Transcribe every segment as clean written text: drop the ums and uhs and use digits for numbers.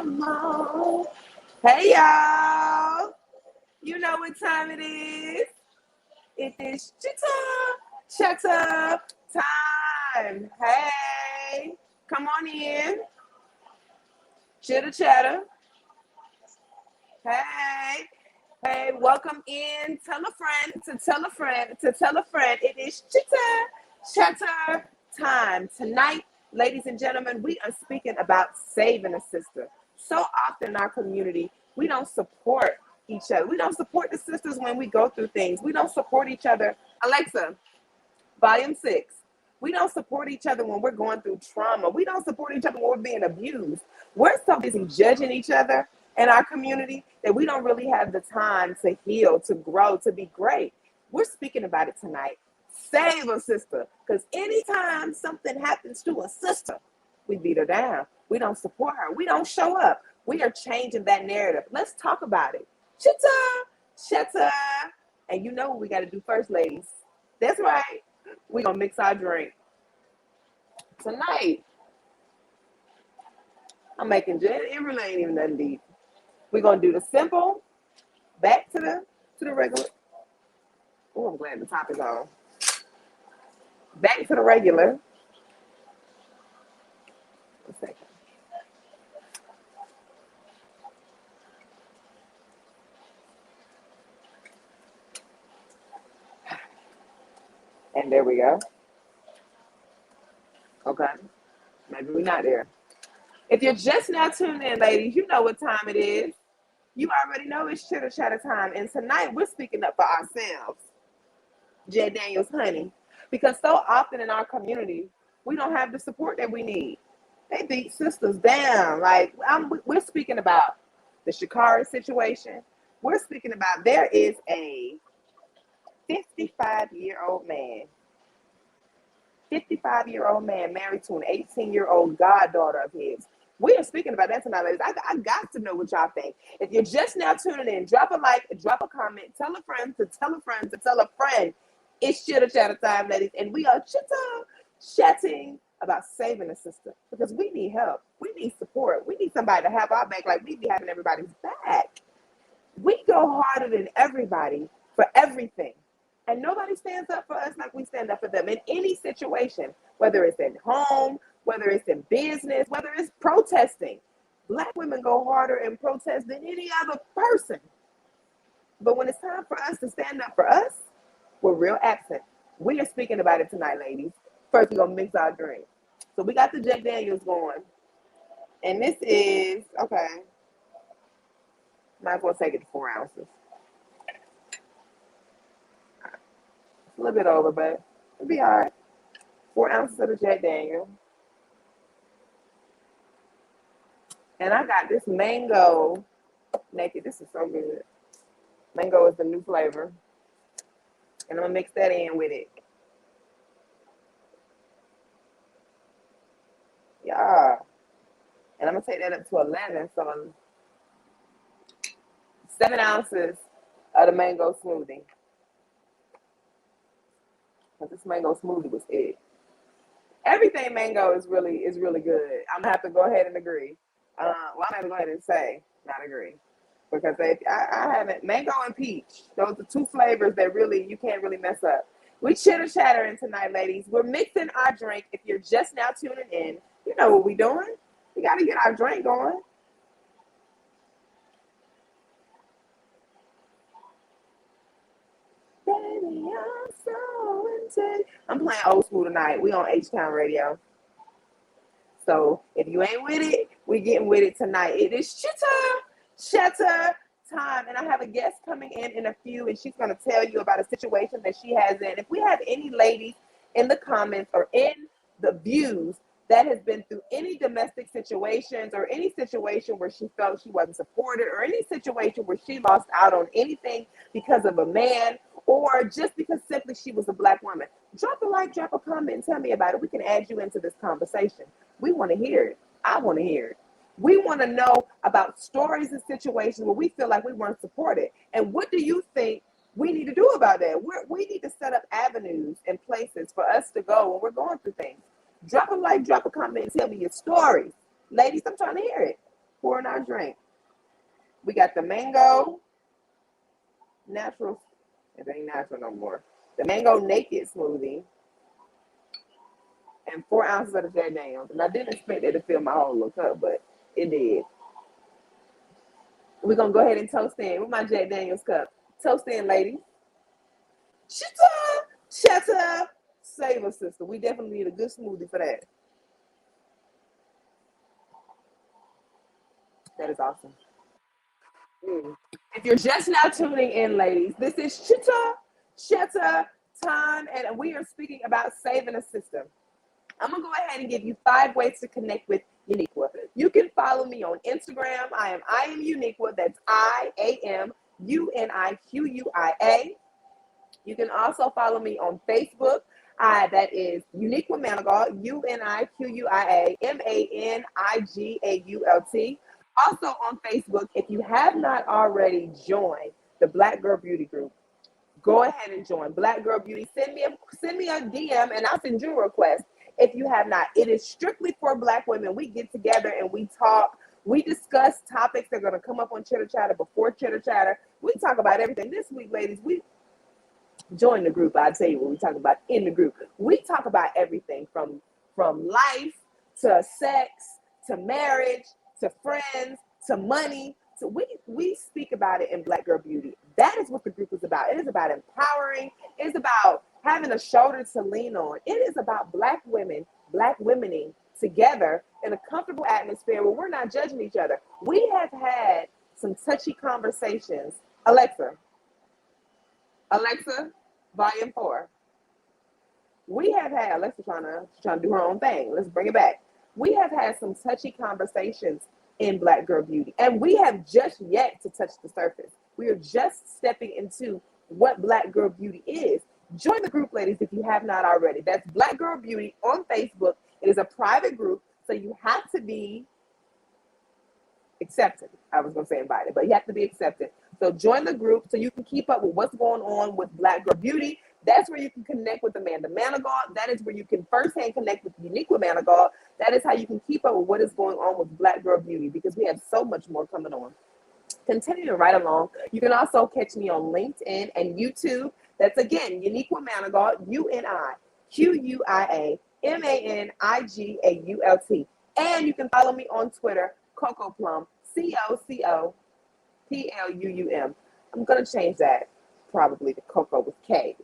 come on. Hey, y'all. You know what time it is. It is Chitter Chatter time. Hey, come on in. Chitter Chatter. Hey. Hey, welcome in. Tell a friend to tell a friend to tell a friend. It is Chitter Chatter time. Tonight, ladies and gentlemen, we are speaking about saving a sister. So often in our community, we don't support each other. We don't support the sisters when we go through things. We don't support each other. Alexa, volume 6. We don't support each other when we're going through trauma. We don't support each other when we're being abused. We're so busy judging each other in our community that we don't really have the time to heal, to grow, to be great. We're speaking about it tonight. Save a sister. Because anytime something happens to a sister, we beat her down. We don't support her. We don't show up. We are changing that narrative. Let's talk about it. Chitter, chatter. And you know what we got to do first, ladies. That's right. We're going to mix our drink. Tonight, I'm making gin. It really ain't even nothing deep. We're going to do the simple, back to the regular. Oh, I'm glad the top is on. Back to the regular. A second. And there we go. Okay. Maybe we're not there. If you're just now tuning in, ladies, you know what time it is. You already know it's Chitter Chatter time. And tonight we're speaking up for ourselves. Jack Daniels honey. Because so often in our community, we don't have the support that we need. They beat sisters down. Like we're speaking about the Shakari situation. We're speaking about there is a 55-year-old man. 55-year-old man married to an 18-year-old goddaughter of his. We are speaking about that tonight, ladies. I got to know what y'all think. If you're just now tuning in, drop a like, drop a comment, tell a friend to tell a friend to tell a friend. It's Chitter Chatter time, ladies, and we are chatting about saving a sister because we need help. We need support. We need somebody to have our back like we be having everybody's back. We go harder than everybody for everything. And nobody stands up for us like we stand up for them in any situation, whether it's at home, whether it's in business, whether it's protesting. Black women go harder in protest than any other person. But when it's time for us to stand up for us, we're real absent. We are speaking about it tonight, ladies. First, we're going to mix our drink. So we got the Jack Daniels going. And this is, okay, might as well take it to 4 ounces. A little bit over, but it'll be all right. 4 ounces of the Jack Daniel. And I got this mango naked. This is so good. Mango is the new flavor. And I'm going to mix that in with it. Yeah. And I'm going to take that up to 11. So 7 ounces of the mango smoothie. Because this mango smoothie was it. Everything mango is really good. I'm gonna have to go ahead and agree. I'm gonna have to go ahead and say not agree because I haven't mango and peach. Those are two flavors that really you can't really mess up. We chitter chattering tonight, ladies. We're mixing our drink. If you're just now tuning in, you know what we're doing. We got to get our drink going. Baby, I'm so into. I'm playing old school tonight. We on H-Town Radio. So if you ain't with it, we getting with it tonight. It is Chitter time. And I have a guest coming in a few, and she's going to tell you about a situation that she has in. If we have any ladies in the comments or in the views that has been through any domestic situations or any situation where she felt she wasn't supported or any situation where she lost out on anything because of a man or just because simply she was a black woman, drop a like, drop a comment, and tell me about it. We can add you into this conversation. We want to hear it. I want to hear it. We want to know about stories and situations where we feel like we weren't supported. And what do you think we need to do about that? We need to set up avenues and places for us to go when we're going through things. Drop a like, drop a comment, and tell me your stories. Ladies, I'm trying to hear it. pouring our drink. We got the mango natural. It ain't natural no more. The mango naked smoothie and 4 ounces of the Jack Daniels. And I didn't expect it to fill my whole little cup, but it did. We're gonna go ahead and toast in with my Jack Daniels cup. Toast in, ladies. Chitter Chatter. Save a sister. We definitely need a good smoothie for that. That is awesome. Mm. If you're just now tuning in, ladies, this is Chitter Chatter time, and we are speaking about saving a system. I'm gonna go ahead and give you 5 ways to connect with Uniqua. You can follow me on Instagram. I am Uniqua. That's IAMUNIQUIA. You can also follow me on Facebook. That is Uniqua Manigault, UNIQUIA Also on Facebook, if you have not already joined the Black Girl Beauty Group, go ahead and join Black Girl Beauty. Send me a DM and I'll send you a request if you have not. It is strictly for Black women. We get together and we talk. We discuss topics that are going to come up on Chitter Chatter before Chitter Chatter. We talk about everything. This week, ladies, we join the group. I'll tell you what we talk about in the group. We talk about everything from life to sex to marriage to friends to money. So we speak about it in Black Girl Beauty. That is what the group is about. It is about empowering. It is about having a shoulder to lean on. It is about Black women, Black womening together in a comfortable atmosphere where we're not judging each other. We have had some touchy conversations. Alexa, volume 4. We have had Alexa trying to do her own thing. Let's bring it back. We have had some touchy conversations in Black Girl Beauty, and we have just yet to touch the surface. We are just stepping into what Black Girl Beauty is. Join the group, ladies, if you have not already. That's Black Girl Beauty on Facebook. It is a private group, so you have to be accepted. I was going to say invited, but you have to be accepted. So join the group so you can keep up with what's going on with Black Girl Beauty. That's where you can connect with Amanda Manigault. That is where you can firsthand connect with Uniqua Manigault. That is how you can keep up with what is going on with Black Girl Beauty, because we have so much more coming on. Continue to write along. You can also catch me on LinkedIn and YouTube. That's again Uniqua Manigault, UNIQUIA And you can follow me on Twitter, Coco Plum, COCOPLUUM. I'm gonna change that probably to Coco with K's.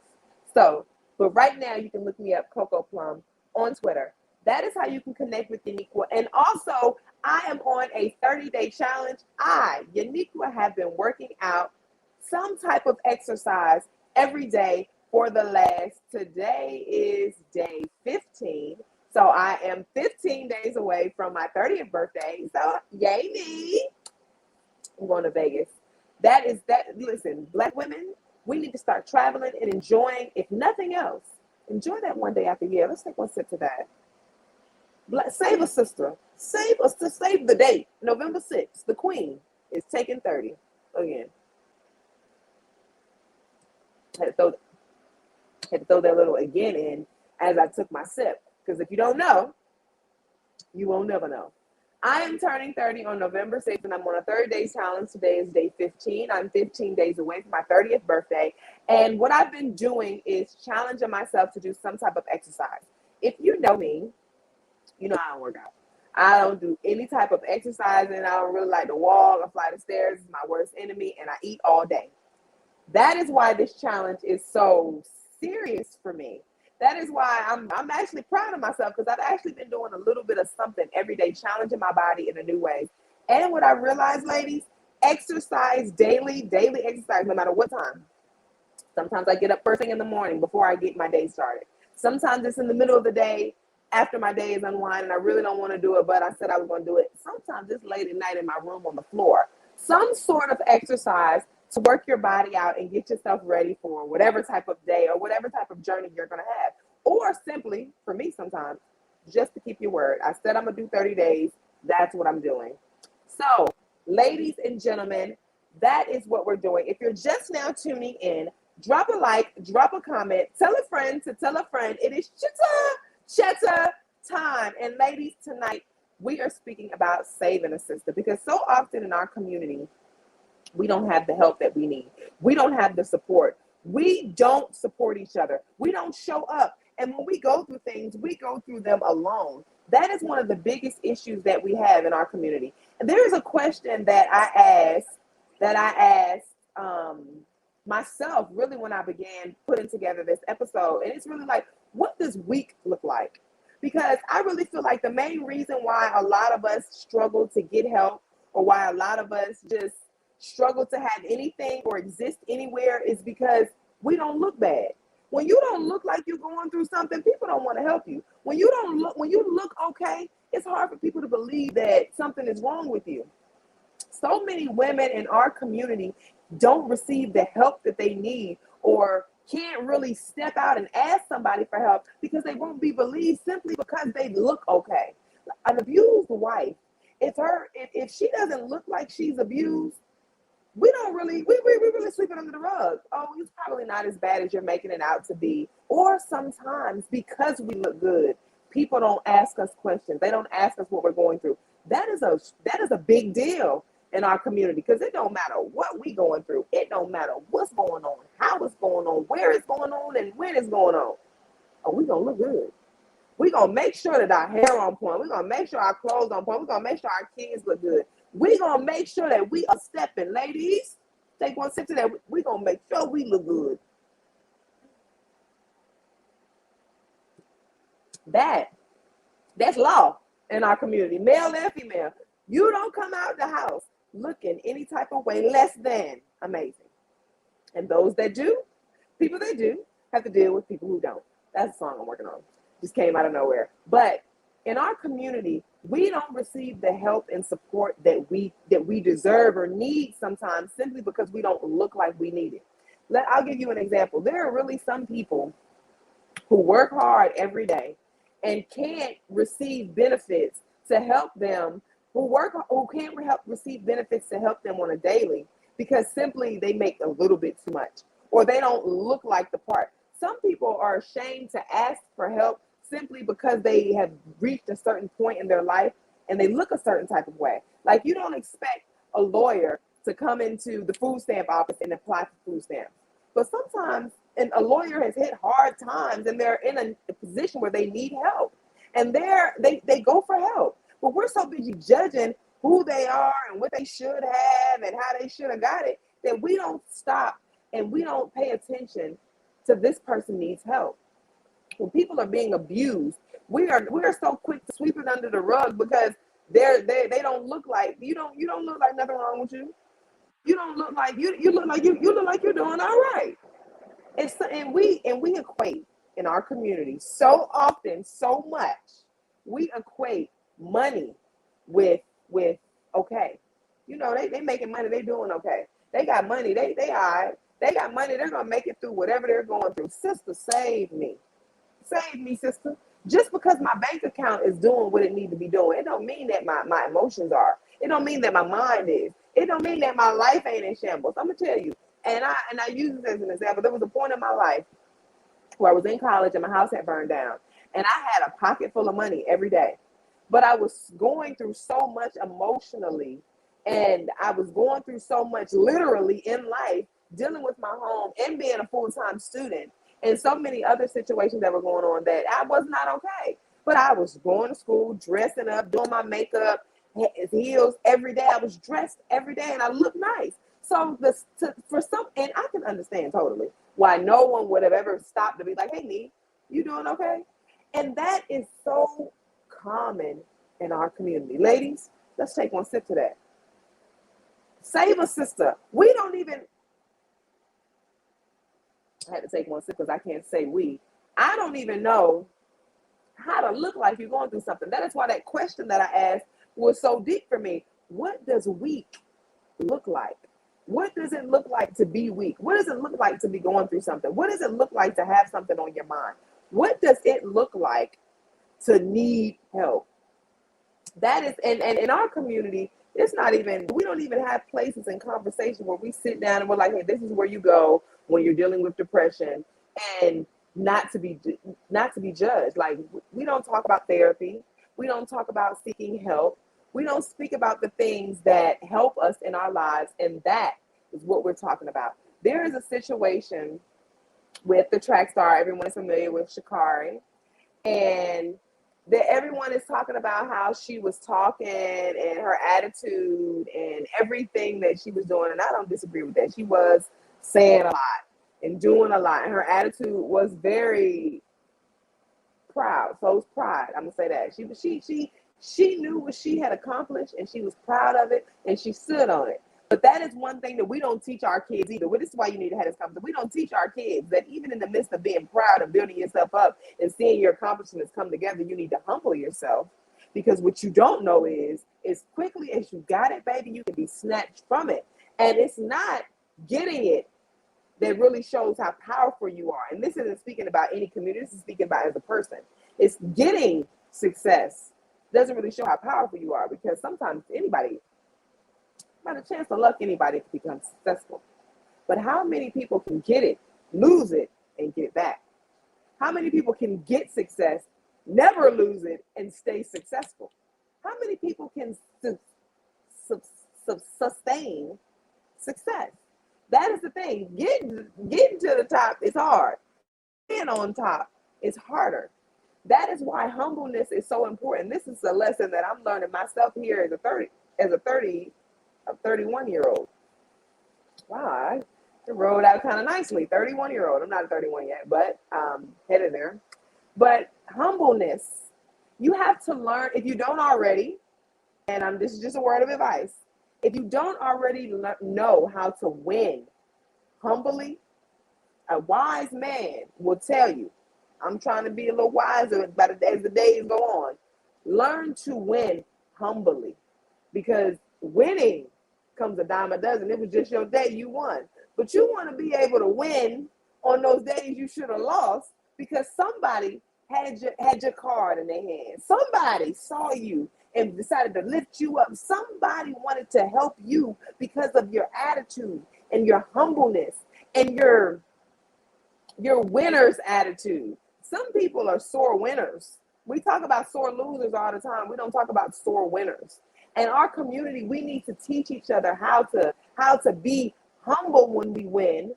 So, but right now you can look me up, Coco Plum, on Twitter. That is how you can connect with Uniqua. And also, I am on a 30-day challenge. Uniqua, have been working out some type of exercise every day for the last, today is day 15. So I am 15 days away from my 30th birthday. So yay me. I'm going to Vegas. Listen, Black women, we need to start traveling and enjoying, if nothing else, enjoy that one day after year. Let's take one sip to that. Save a sister. Save the date. November 6th, the Queen is taking 30 again. Had to throw that little again in as I took my sip. Because if you don't know, you won't never know. I am turning 30 on November 6th, and I'm on a 30-day challenge. Today is day 15. I'm 15 days away from my 30th birthday. And what I've been doing is challenging myself to do some type of exercise. If you know me, you know I don't work out. I don't do any type of exercise, and I don't really like to walk or fly the stairs. It's my worst enemy, and I eat all day. That is why this challenge is so serious for me. That is why I'm actually proud of myself, because I've actually been doing a little bit of something every day, challenging my body in a new way. And what I realized, ladies, exercise daily exercise, no matter what time. Sometimes I get up first thing in the morning before I get my day started. Sometimes it's in the middle of the day after my day is unwind and I really don't want to do it, but I said I was going to do it. Sometimes it's late at night in my room on the floor. Some sort of exercise to work your body out and get yourself ready for whatever type of day or whatever type of journey you're going to have. Or simply, for me sometimes, just to keep your word. I said I'm going to do 30 days. That's what I'm doing. So, ladies and gentlemen, that is what we're doing. If you're just now tuning in, drop a like, drop a comment, tell a friend to tell a friend. It is Chitter Chatter time. And ladies, tonight, We are speaking about saving a sister because so often in our community, we don't have the help that we need. We don't have the support. We don't support each other. We don't show up. And when we go through things, we go through them alone. That is one of the biggest issues that we have in our community. And there is a question that I asked myself really when I began putting together this episode. And it's really like, what does weak look like? Because I really feel like the main reason why a lot of us struggle to get help, or why a lot of us just struggle to have anything or exist anywhere, is because we don't look bad. When you don't look like you're going through something, people don't want to help you. When you look okay, it's hard for people to believe that something is wrong with you. So many women in our community don't receive the help that they need, or can't really step out and ask somebody for help because they won't be believed simply because they look okay. An abused wife, if she doesn't look like she's abused, we really sweep it under the rug. Oh, it's probably not as bad as you're making it out to be. Or sometimes because we look good, people don't ask us questions. They don't ask us what we're going through. That is a big deal in our community, because it don't matter what we going through. It don't matter what's going on, how it's going on, where it's going on, and when it's going on. Oh, we gonna look good. We're going to make sure that our hair on point. We're going to make sure our clothes on point. We're going to make sure our kids look good. We're going to make sure that we are stepping. Ladies, take one sip to that. We're going to make sure we look good. That's law in our community, male and female. You don't come out the house looking any type of way less than amazing. And those that do, people that do, have to deal with people who don't. That's a song I'm working on. Just came out of nowhere. But in our community, we don't receive the help and support that we deserve or need sometimes, simply because we don't look like we need it. I'll give you an example. There are really some people who work hard every day and can't receive benefits to help them, who can't receive benefits to help them on a daily, because simply they make a little bit too much, or they don't look like the part. Some people are ashamed to ask for help simply because they have reached a certain point in their life and they look a certain type of way. Like, you don't expect a lawyer to come into the food stamp office and apply for food stamps. But sometimes a lawyer has hit hard times and they're in a position where they need help. And they go for help. But we're so busy judging who they are and what they should have and how they should have got it, that we don't stop and we don't pay attention to this person needs help. When people are being abused, we are so quick to sweep it under the rug because they don't look like you don't look like nothing wrong with you. You don't look like you look like you look like you're doing all right. And we equate in our community so often, so much, we equate money with okay. They making money, they doing okay. They got money, they all right. They got money, they're gonna make it through whatever they're going through. Sister, save me. Save me, sister. Just because my bank account is doing what it needs to be doing, it don't mean that my emotions are. It don't mean that my mind is. It don't mean that my life ain't in shambles. I'm gonna tell you. And I use this as an example. There was a point in my life where I was in college and my house had burned down. And I had a pocket full of money every day. But I was going through so much emotionally, and I was going through so much literally in life, dealing with my home and being a full-time student, and so many other situations that were going on, that I was not okay. But I was going to school, dressing up, doing my makeup, heels every day. I was dressed every day and I looked nice. So and I can understand totally why no one would have ever stopped to be like, hey, Nee, you doing okay? And that is so common in our community. Ladies, let's take one sip to that. Save a sister. We don't even, I had to take one sip because I can't say we. I don't even know how to look like you're going through something. That is why that question that I asked was so deep for me. What does weak look like? What does it look like to be weak? What does it look like to be going through something? What does it look like to have something on your mind? What does it look like to need help? That is, and in our community, we don't even have places and conversations where we sit down and we're like, hey, this is where you go when you're dealing with depression, and not to be judged. Like, we don't talk about therapy. We don't talk about seeking help. We don't speak about the things that help us in our lives, and that is what we're talking about. There is a situation with the track star. Everyone is familiar with Shakari, and that everyone is talking about how she was talking and her attitude and everything that she was doing. And I don't disagree with that. She was saying a lot and doing a lot. And her attitude was very proud. So it was pride. I'm gonna say that. She knew what she had accomplished and she was proud of it and she stood on it. But that is one thing that we don't teach our kids either. Well, this is why you need to have this conversation. We don't teach our kids that even in the midst of being proud and building yourself up and seeing your accomplishments come together, you need to humble yourself. Because what you don't know is as quickly as you got it, baby, you can be snatched from it. And it's not getting it that really shows how powerful you are. And this isn't speaking about any community, this is speaking about as a person. It's getting success doesn't really show how powerful you are, because sometimes anybody, by the chance of luck, anybody can become successful. But how many people can get it, lose it, and get it back? How many people can get success, never lose it, and stay successful? How many people can sustain success? That is the thing. Getting to the top is hard. Being on top is harder. That is why humbleness is so important. This is a lesson that I'm learning myself here as a 31-year-old. Wow, I rolled out kind of nicely. 31-year-old. I'm not a 31 yet, but headed there. But humbleness, you have to learn, if you don't already, and this is just a word of advice, if you don't already know how to win humbly, a wise man will tell you, I'm trying to be a little wiser as the days go on. Learn to win humbly, because winning comes a dime a dozen. It was just your day, you won. But you want to be able to win on those days you should have lost, because somebody had your card in their hand. Somebody saw you and decided to lift you up. Somebody wanted to help you because of your attitude and your humbleness and your winner's attitude. Some people are sore winners. We talk about sore losers all the time. We don't talk about sore winners. In our community, we need to teach each other how to be humble when we win,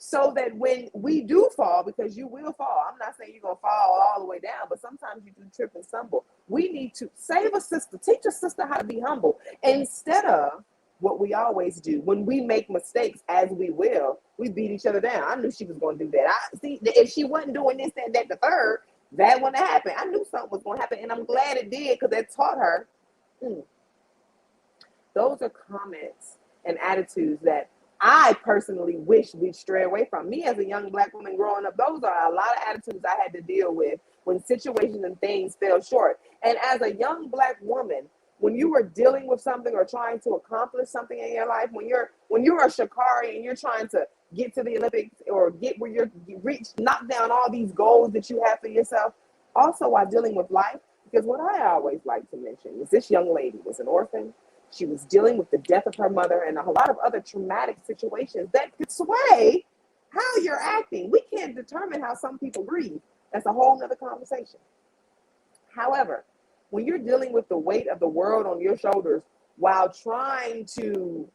so that when we do fall, because you will fall, I'm not saying you're going to fall all the way down, but sometimes you do trip and stumble. We need to save a sister, teach a sister how to be humble, instead of what we always do. When we make mistakes, as we will, we beat each other down. I knew she was going to do that. If she wasn't doing this, that, the third, that wouldn't happen. I knew something was going to happen, and I'm glad it did, because it taught her. Those are comments and attitudes that I personally wish we'd stray away from. Me as a young Black woman growing up, those are a lot of attitudes I had to deal with when situations and things fell short. And as a young Black woman, when you were dealing with something or trying to accomplish something in your life, when you're a Shakari and you're trying to get to the Olympics or get where you're knock down all these goals that you have for yourself, also while dealing with life, because what I always like to mention is this young lady was an orphan. She was dealing with the death of her mother and a lot of other traumatic situations that could sway how you're acting. We can't determine how some people grieve. That's a whole nother conversation. However, when you're dealing with the weight of the world on your shoulders while trying to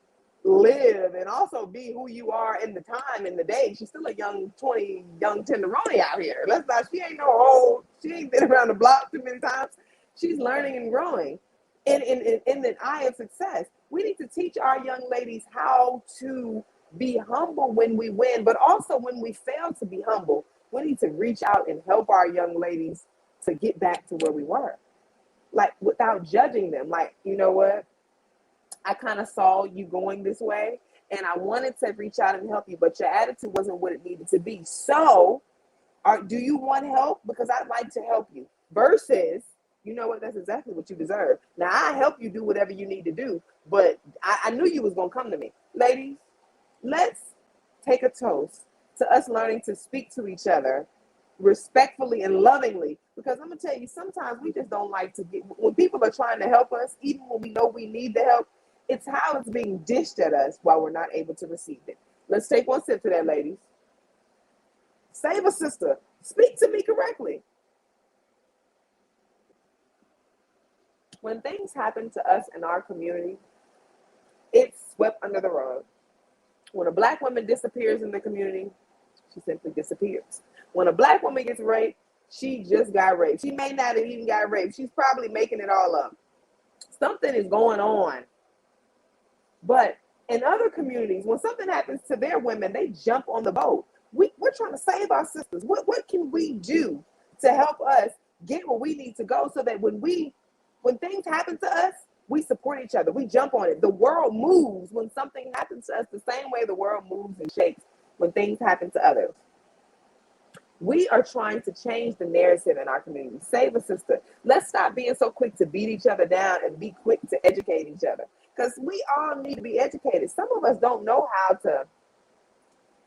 live and also be who you are in the time, in the day, she's still a young tenderoni out here. She ain't no old, she ain't been around the block too many times. She's learning and growing. In the eye of success, we need to teach our young ladies how to be humble when we win, but also when we fail to be humble, we need to reach out and help our young ladies to get back to where we were, like without judging them. Like, you know what? I kind of saw you going this way and I wanted to reach out and help you, but your attitude wasn't what it needed to be. So, do you want help? Because I'd like to help you. Versus, you know what? That's exactly what you deserve. Now, I help you do whatever you need to do, but I knew you was going to come to me. Ladies, let's take a toast to us learning to speak to each other respectfully and lovingly, because I'm going to tell you, sometimes we just don't like to when people are trying to help us, even when we know we need the help, it's how it's being dished at us while we're not able to receive it. Let's take one sip to that, ladies. Save a sister. Speak to me correctly. When things happen to us in our community, it's swept under the rug. When a black woman disappears in the community, she simply disappears. When a black woman gets raped, she just got raped. She may not have even got raped. She's probably making it all up. Something is going on. But in other communities, when something happens to their women, they jump on the boat. We're trying to save our sisters. What can we do to help us get where we need to go so that when things happen to us, we support each other. We jump on it. The world moves when something happens to us the same way the world moves and shakes when things happen to others. We are trying to change the narrative in our community. Save a sister. Let's stop being so quick to beat each other down and be quick to educate each other. Because we all need to be educated. Some of us don't know how to.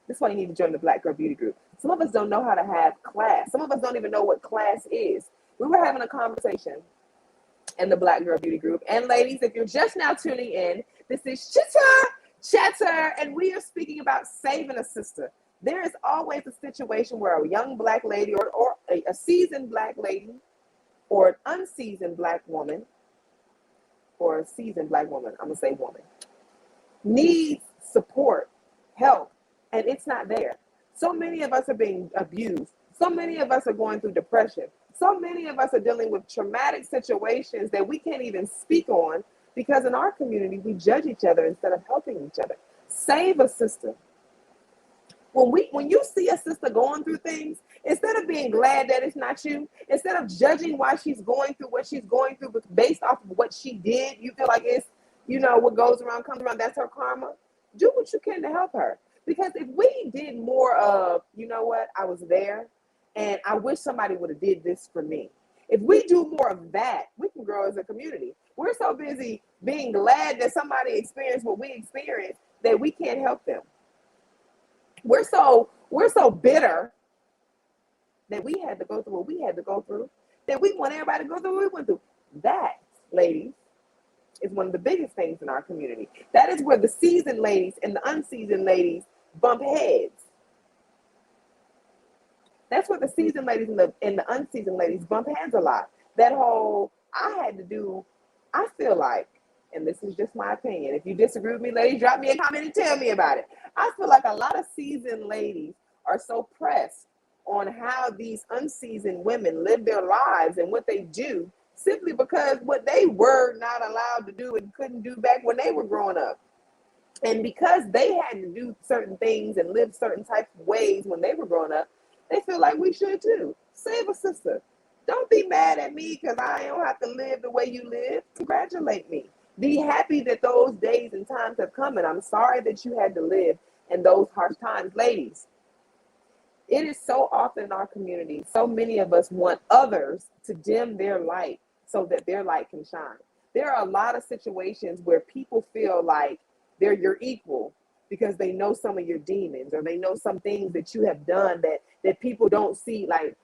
This is why you need to join the Black Girl Beauty Group. Some of us don't know how to have class. Some of us don't even know what class is. We were having a conversation in the Black Girl Beauty Group. And ladies, if you're just now tuning in, this is Chitter Chatter, and we are speaking about saving a sister. There is always a situation where a young black lady or a seasoned black lady or an unseasoned black woman or a seasoned black woman, I'm going to say woman, needs support, help, and it's not there. So many of us are being abused. So many of us are going through depression. So many of us are dealing with traumatic situations that we can't even speak on because in our community, we judge each other instead of helping each other. Save a sister. When you see a sister going through things, instead of being glad that it's not you, instead of judging why she's going through what she's going through based off of what she did, you feel like it's, what goes around comes around, that's her karma. Do what you can to help her. Because if we did more of, I was there and I wish somebody would have did this for me. If we do more of that, we can grow as a community. We're so busy being glad that somebody experienced what we experienced that we can't help them. We're so bitter that we had to go through what we had to go through, that we want everybody to go through what we went through. That, ladies, is one of the biggest things in our community. That is where the seasoned ladies and the unseasoned ladies bump heads. That's where the seasoned ladies and the unseasoned ladies bump heads a lot. That whole, I feel like, and this is just my opinion. If you disagree with me, ladies, drop me a comment and tell me about it. I feel like a lot of seasoned ladies are so pressed on how these unseasoned women live their lives and what they do simply because what they were not allowed to do and couldn't do back when they were growing up. And because they had to do certain things and live certain types of ways when they were growing up, they feel like we should too. Save a sister. Don't be mad at me because I don't have to live the way you live. Congratulate me. Be happy that those days and times have come, and I'm sorry that you had to live in those harsh times. Ladies, it is so often in our community, so many of us want others to dim their light so that their light can shine. There are a lot of situations where people feel like they're your equal because they know some of your demons or they know some things that you have done that people don't see. Like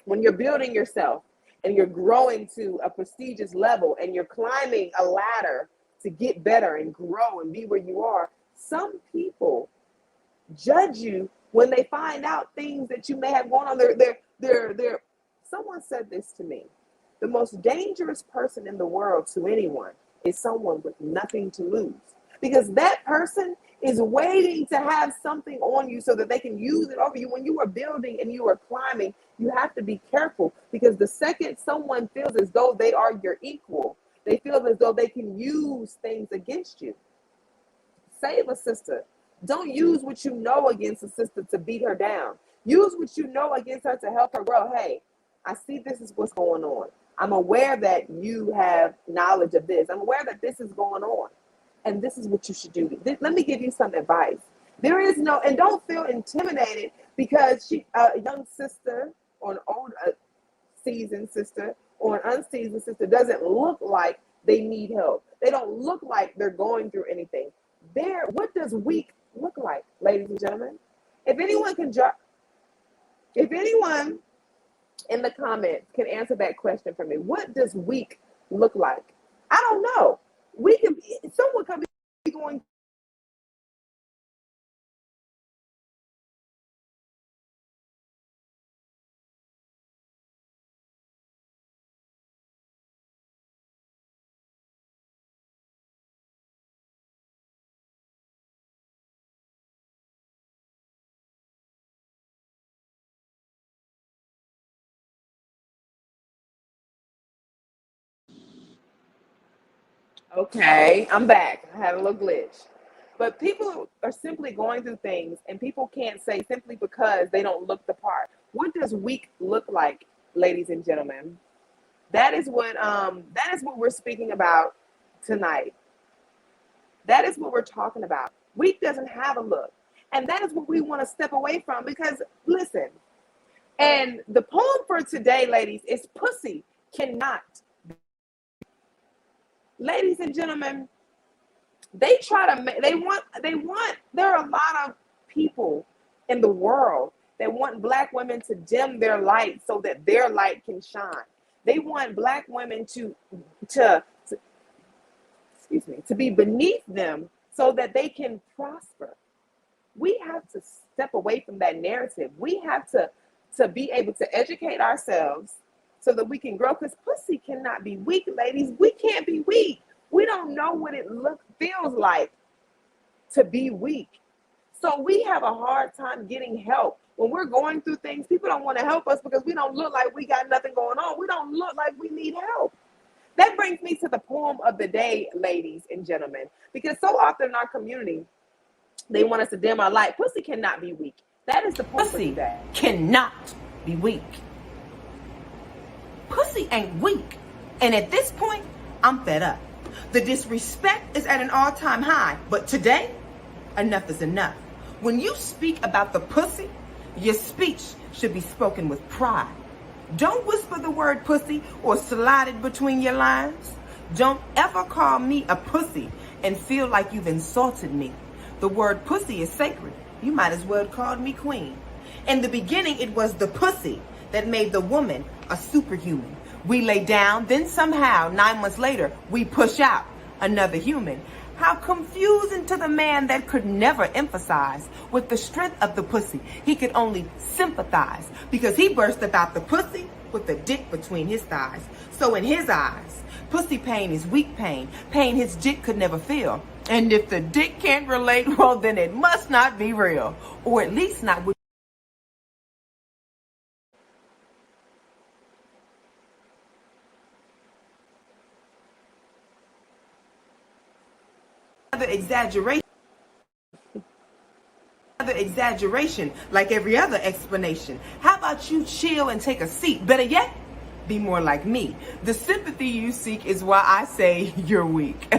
when you're building yourself and you're growing to a prestigious level and you're climbing a ladder to get better and grow and be where you are, some people judge you when they find out things that you may have going on. Someone said this to me. The most dangerous person in the world to anyone is someone with nothing to lose. Because that person is waiting to have something on you so that they can use it over you. When you are building and you are climbing, you have to be careful because the second someone feels as though they are your equal, they feel as though they can use things against you. Save a sister. Don't use what you know against a sister to beat her down. Use what you know against her to help her grow. Hey, I see this is what's going on. I'm aware that you have knowledge of this. I'm aware that this is going on. And this is what you should do. Let me give you some advice. There is no, and don't feel intimidated because a young sister or an old seasoned sister or an unseasoned sister doesn't look like they need help. They don't look like they're going through anything. What does weak look like, ladies and gentlemen? If anyone in the comments can answer that question for me, what does weak look like? I don't know. Someone could be going Okay, I'm back. I had a little glitch. But people are simply going through things, and people can't say simply because they don't look the part. What does weak look like, ladies and gentlemen? That is what we're speaking about tonight. That is what we're talking about. Weak doesn't have a look. And that is what we want to step away from because listen, and the poem for today, ladies, is pussy cannot. Ladies and gentlemen, they try to make they want there are a lot of people in the world that want black women to dim their light so that their light can shine. They want black women to excuse me, to be beneath them so that they can prosper. We have to step away from that narrative. We have to be able to educate ourselves so that we can grow. Because pussy cannot be weak, ladies. We can't be weak. We don't know what it feels like to be weak. So we have a hard time getting help. When we're going through things, people don't want to help us because we don't look like we got nothing going on. We don't look like we need help. That brings me to the poem of the day, ladies and gentlemen, because so often in our community, they want us to dim our light. Pussy cannot be weak. That is the poem for Pussy today. cannot be weak. Pussy ain't weak. And at this point, I'm fed up. The disrespect is at an all-time high. But today, enough is enough. When you speak about the pussy, your speech should be spoken with pride. Don't whisper the word pussy or slide it between your lines. Don't ever call me a pussy and feel like you've insulted me. The word pussy is sacred. You might as well have called me queen. In the beginning, it was the pussy that made the woman a superhuman. We lay down, then somehow, 9 months later, we push out another human. How confusing to the man that could never emphasize with the strength of the pussy. He could only sympathize because he burst about the pussy with a dick between his thighs. So in his eyes, pussy pain is weak pain, pain his dick could never feel. And if the dick can't relate, well, then it must not be real, or at least not with other exaggeration like every other explanation. How about you chill and take a seat? Better yet, be more like me. The sympathy you seek is why I say you're weak.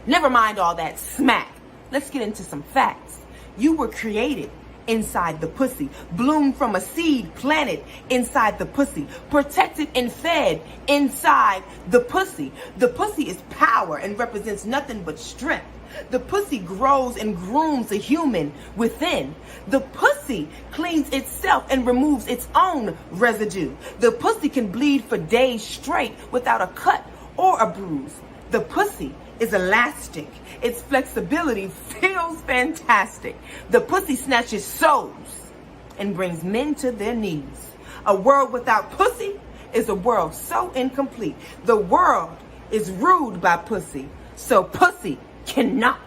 Never mind all that smack. Let's get into some facts. You were created inside the pussy, bloomed from a seed planted inside the pussy, protected and fed inside the pussy. The pussy is power and represents nothing but strength. The pussy grows and grooms a human within. The pussy cleans itself and removes its own residue. The pussy can bleed for days straight without a cut or a bruise. The pussy is elastic. Its flexibility feels fantastic. The pussy snatches souls and brings men to their knees. A world without pussy is a world so incomplete. The world is ruled by pussy, so pussy cannot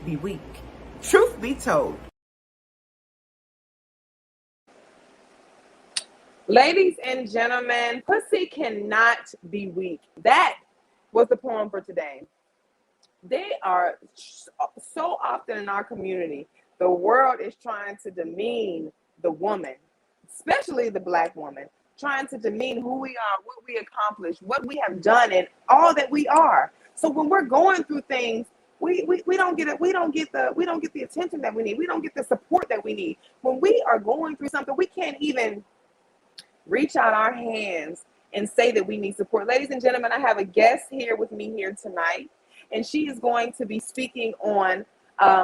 be weak. Truth be told. Ladies and gentlemen, pussy cannot be weak. That was the poem for today. They are so often in our community, the world is trying to demean the woman, especially the black woman, trying to demean who we are, what we accomplished, what we have done, and all that we are. So when we're going through things, we don't get it. We don't get the attention that we need. We don't get the support that we need. When we are going through something, we can't even reach out our hands and say that we need support. Ladies and gentlemen, I have a guest here with me here tonight, and she is going to be speaking on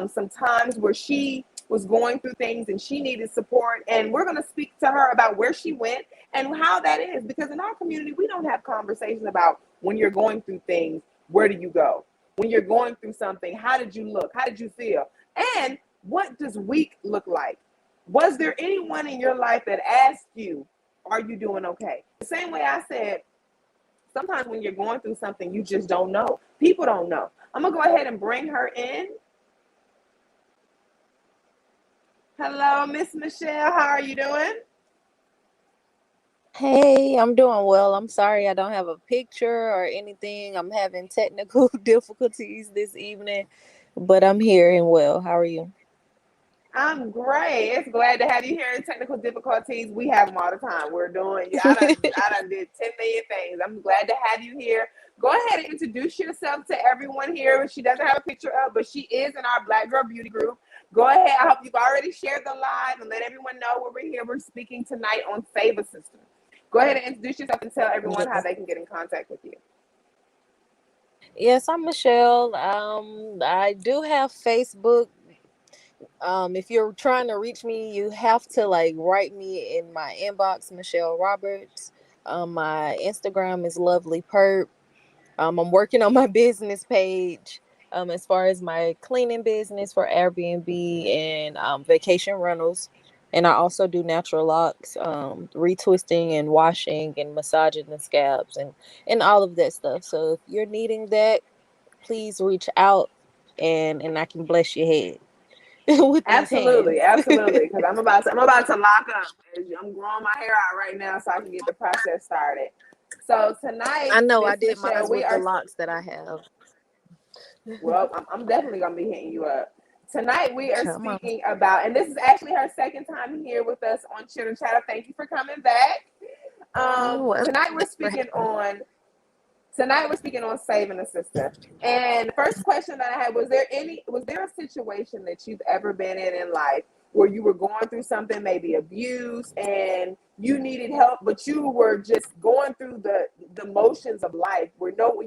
some times where she was going through things and she needed support. And we're going to speak to her about where she went and how that is. Because in our community, we don't have conversations about when you're going through things, where do you go? When you're going through something, how did you look? How did you feel? And what does weak look like? Was there anyone in your life that asked you, are you doing okay? The same way I said, sometimes when you're going through something, you just don't know. People don't know. I'm going to go ahead and bring her in. Hello, Miss Michelle. How are you doing? Hey, I'm doing well. I'm sorry I don't have a picture or anything. I'm having technical difficulties this evening, but I'm here and well. How are you? I'm great. It's glad to have you here. Technical difficulties, we have them all the time. We're doing. Yeah, I done did 10 million things. I'm glad to have you here. Go ahead and introduce yourself to everyone here. She doesn't have a picture up, but she is in our Black Girl Beauty group. Go ahead. I hope you've already shared the live and let everyone know where we're here. We're speaking tonight on Save a Sister. Go ahead and introduce yourself and tell everyone how Yes. they can get in contact with you. Yes, I'm Michelle. I do have Facebook. If you're trying to reach me, you have to like write me in my inbox, Michelle Roberts. My Instagram is Lovely Perp. I'm working on my business page as far as my cleaning business for Airbnb and vacation rentals. And I also do natural locks, retwisting and washing and massaging the scabs and all of that stuff. So if you're needing that, please reach out and I can bless your head with these Absolutely, hands. absolutely. Because I'm about to lock up. I'm growing my hair out right now so I can get the process started. So tonight, I know I Miss did mine Michelle, we with the are locks that I have. well. I'm definitely gonna be hitting you up. Tonight we are Come on. speaking about, and this is actually her second time here with us on Chitter Chatter. Thank you for coming back. You're welcome. Tonight we're Thanks for speaking having on Tonight we're speaking on saving a sister. And the first question that I had was there a situation that you've ever been in life where you were going through something, maybe abuse, and you needed help, but you were just going through the motions of life where no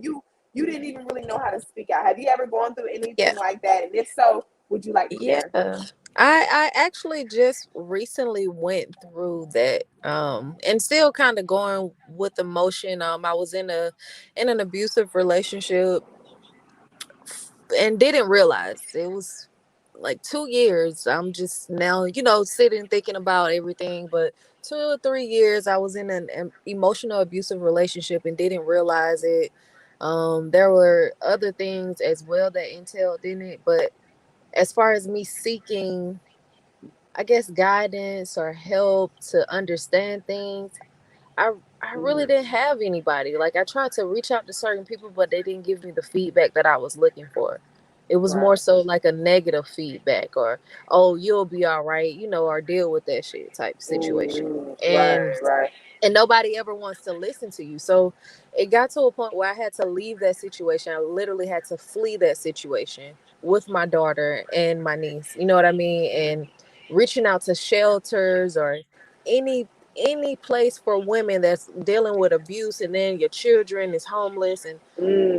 you didn't even really know how to speak out. Have you ever gone through me. anything like that? And if so, would you like to Yeah. share? I actually just recently went through that and still kind of going with emotion. I was in an abusive relationship and didn't realize it was like 2 years. I'm just now, sitting thinking about everything, but 2 or 3 years I was in an emotional abusive relationship and didn't realize it. There were other things as well that entailed in it, but as far as me seeking, I guess, guidance or help to understand things, I I really Mm, didn't have anybody. Like I tried to reach out to certain people, but they didn't give me the feedback that I was looking for. It was more right. so like a negative feedback or, oh, you'll be all right, or deal with that shit type situation. And Right, right. and nobody ever wants to listen to you. So it got to a point where I had to leave that situation. I literally had to flee that situation with my daughter and my niece. You know what I mean? And reaching out to shelters or any any place for women that's dealing with abuse and then your children is homeless and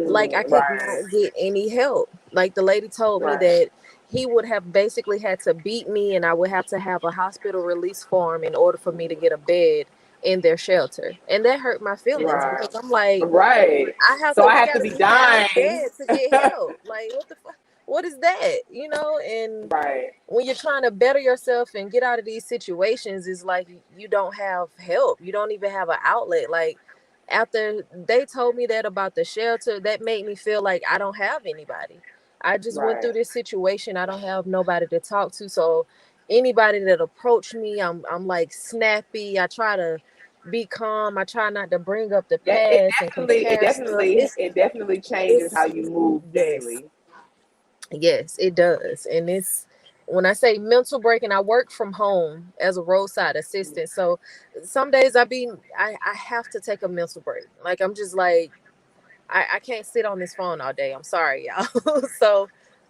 like I could Right, not get any help. Like the lady told me right, that he would have basically had to beat me and I would have to have a hospital release form in order for me to get a bed in their shelter. And that hurt my feelings right, because I'm like, right. So I we have to gotta be be down dying. dead to get help. Like what the fuck? What is that? And Right, when you're trying to better yourself and get out of these situations, it's like you don't have help. You don't even have an outlet. Like after they told me that about the shelter, that made me feel like I don't have anybody. I just went right. through this situation. I don't have nobody to talk to. So anybody that approached me, I'm like snappy. I try to be calm. I try not to bring up the Yeah, it past and definitely, it compare stuff. definitely, it definitely changes how It's you move yes. daily. Yes, it does. And it's when I say mental break, and I work from home as a roadside assistant. So some days I have to take a mental break. Like I'm just like I can't sit on this phone all day. I'm sorry, y'all. So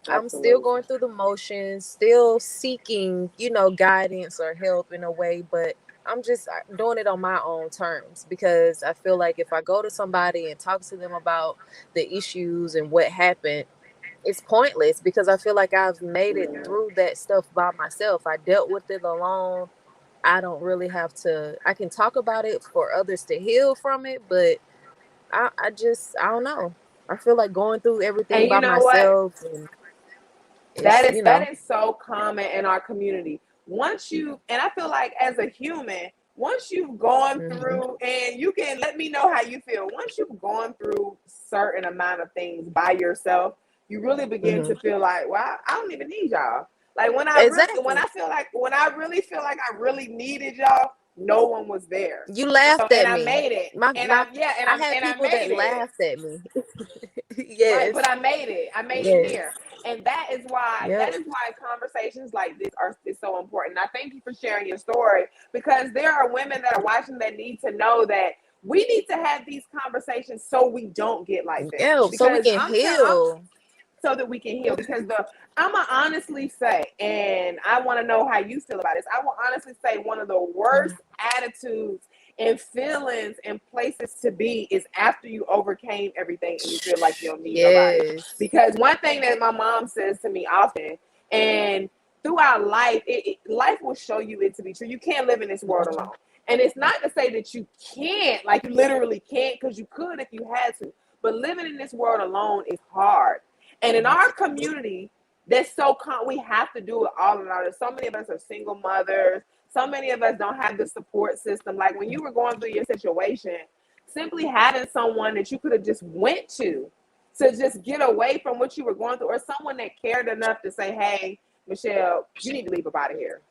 I'm still Absolutely. going through the motions, still seeking, guidance or help in a way, but I'm just doing it on my own terms because I feel like if I go to somebody and talk to them about the issues and what happened, it's pointless because I feel like I've made it Mm. through that stuff by myself. I dealt with it alone. I don't really have to, I can talk about it for others to heal from it, but I don't know. I feel like going through everything And you by know what? myself and That it's, is that is so common in our community. And I feel like as a human, once you've gone mhm, through, and you can let me know how you feel, once you've gone through certain amount of things by yourself, you really begin mhm. to feel like, well, I don't even need y'all. Like when I Exactly. really feel like I really needed y'all no one was there. You So, laughed and at I me. made it. My And my I had I people that made it. laughed at me. Right, Yes. but I made it. I made it Yes. here. And that Yep. is why conversations like this are is so important. I thank you for sharing your story, because there are women that are watching that need to know that we need to have these conversations so we don't get like this. Yeah, so we Because can I'm heal. so that we can heal. Because I'ma honestly say, and I want to know how you feel about this. I will honestly say one of the worst attitudes and feelings and places to be is after you overcame everything and you feel like you don't need nobody. Yes. Because one thing that my mom says to me often, and throughout life, life will show you it to be true. You can't live in this world alone. And it's not to say that you can't, like you literally can't, because you could if you had to. But living in this world alone is hard. And in our community, that's we have to do it all in order. So many of us are single mothers. So many of us don't have the support system. Like when you were going through your situation, simply having someone that you could have just went to just get away from what you were going through, or someone that cared enough to say, "Hey, Michelle, you need to leave up out of here."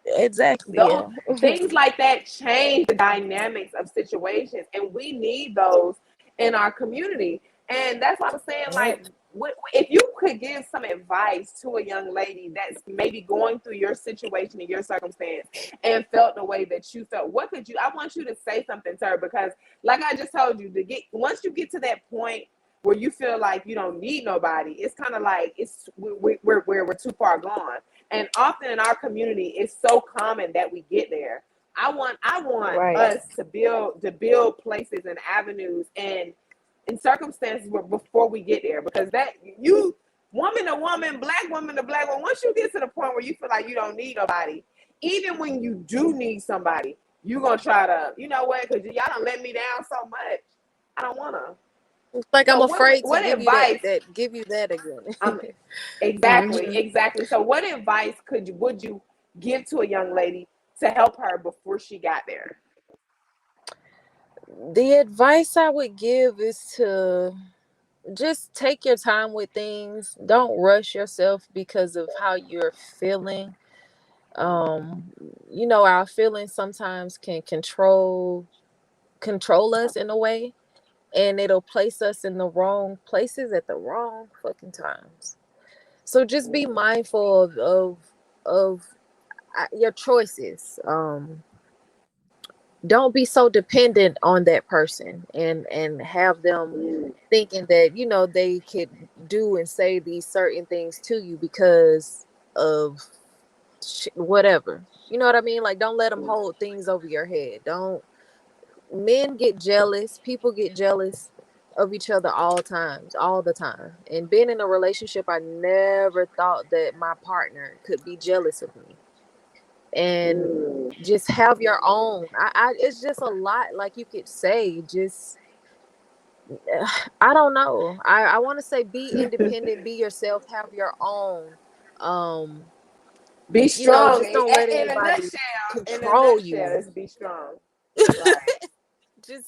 Exactly. Those Yeah. things like that change the dynamics of situations, and we need those in our community. And that's why I was saying, Yep. like, if you could give some advice to a young lady that's maybe going through your situation and your circumstance and felt the way that you felt, what could you? I want you to say something to her, because, like I just told you, once you get to that point where you feel like you don't need nobody, it's kind of like we're too far gone. And often in our community, it's so common that we get there. I want Right. us to build places and avenues and in circumstances where before we get there, because that you woman to woman, black woman to black woman, once you get to the point where you feel like you don't need nobody, even when you do need somebody, you're gonna try to, you know what, because y'all don't let me down so much. I don't wanna. It's like I'm So afraid to what give you that advice give you that again. um exactly, Mhm. exactly. So what advice would you give to a young lady to help her before she got there? The advice I would give is to just take your time with things. Don't rush yourself because of how you're feeling. Um, our feelings sometimes can control us in a way, and it'll place us in the wrong places at the wrong fucking times. So just be mindful of your choices. Don't be so dependent on that person and have them Mm. thinking that they could do and say these certain things to you because of whatever. You know what I mean? Like, don't let them hold things over your head. Don't Men get jealous, people get jealous of each other all the time. And being in a relationship, I never thought that my partner could be jealous of me. And Mm. just have your own. It's just a lot, like you could say. Just I don't know. I want to say be independent, be yourself, have your own. Um, Be strong. just don't let In a anybody nutshell, control you. let's be strong. Right. Just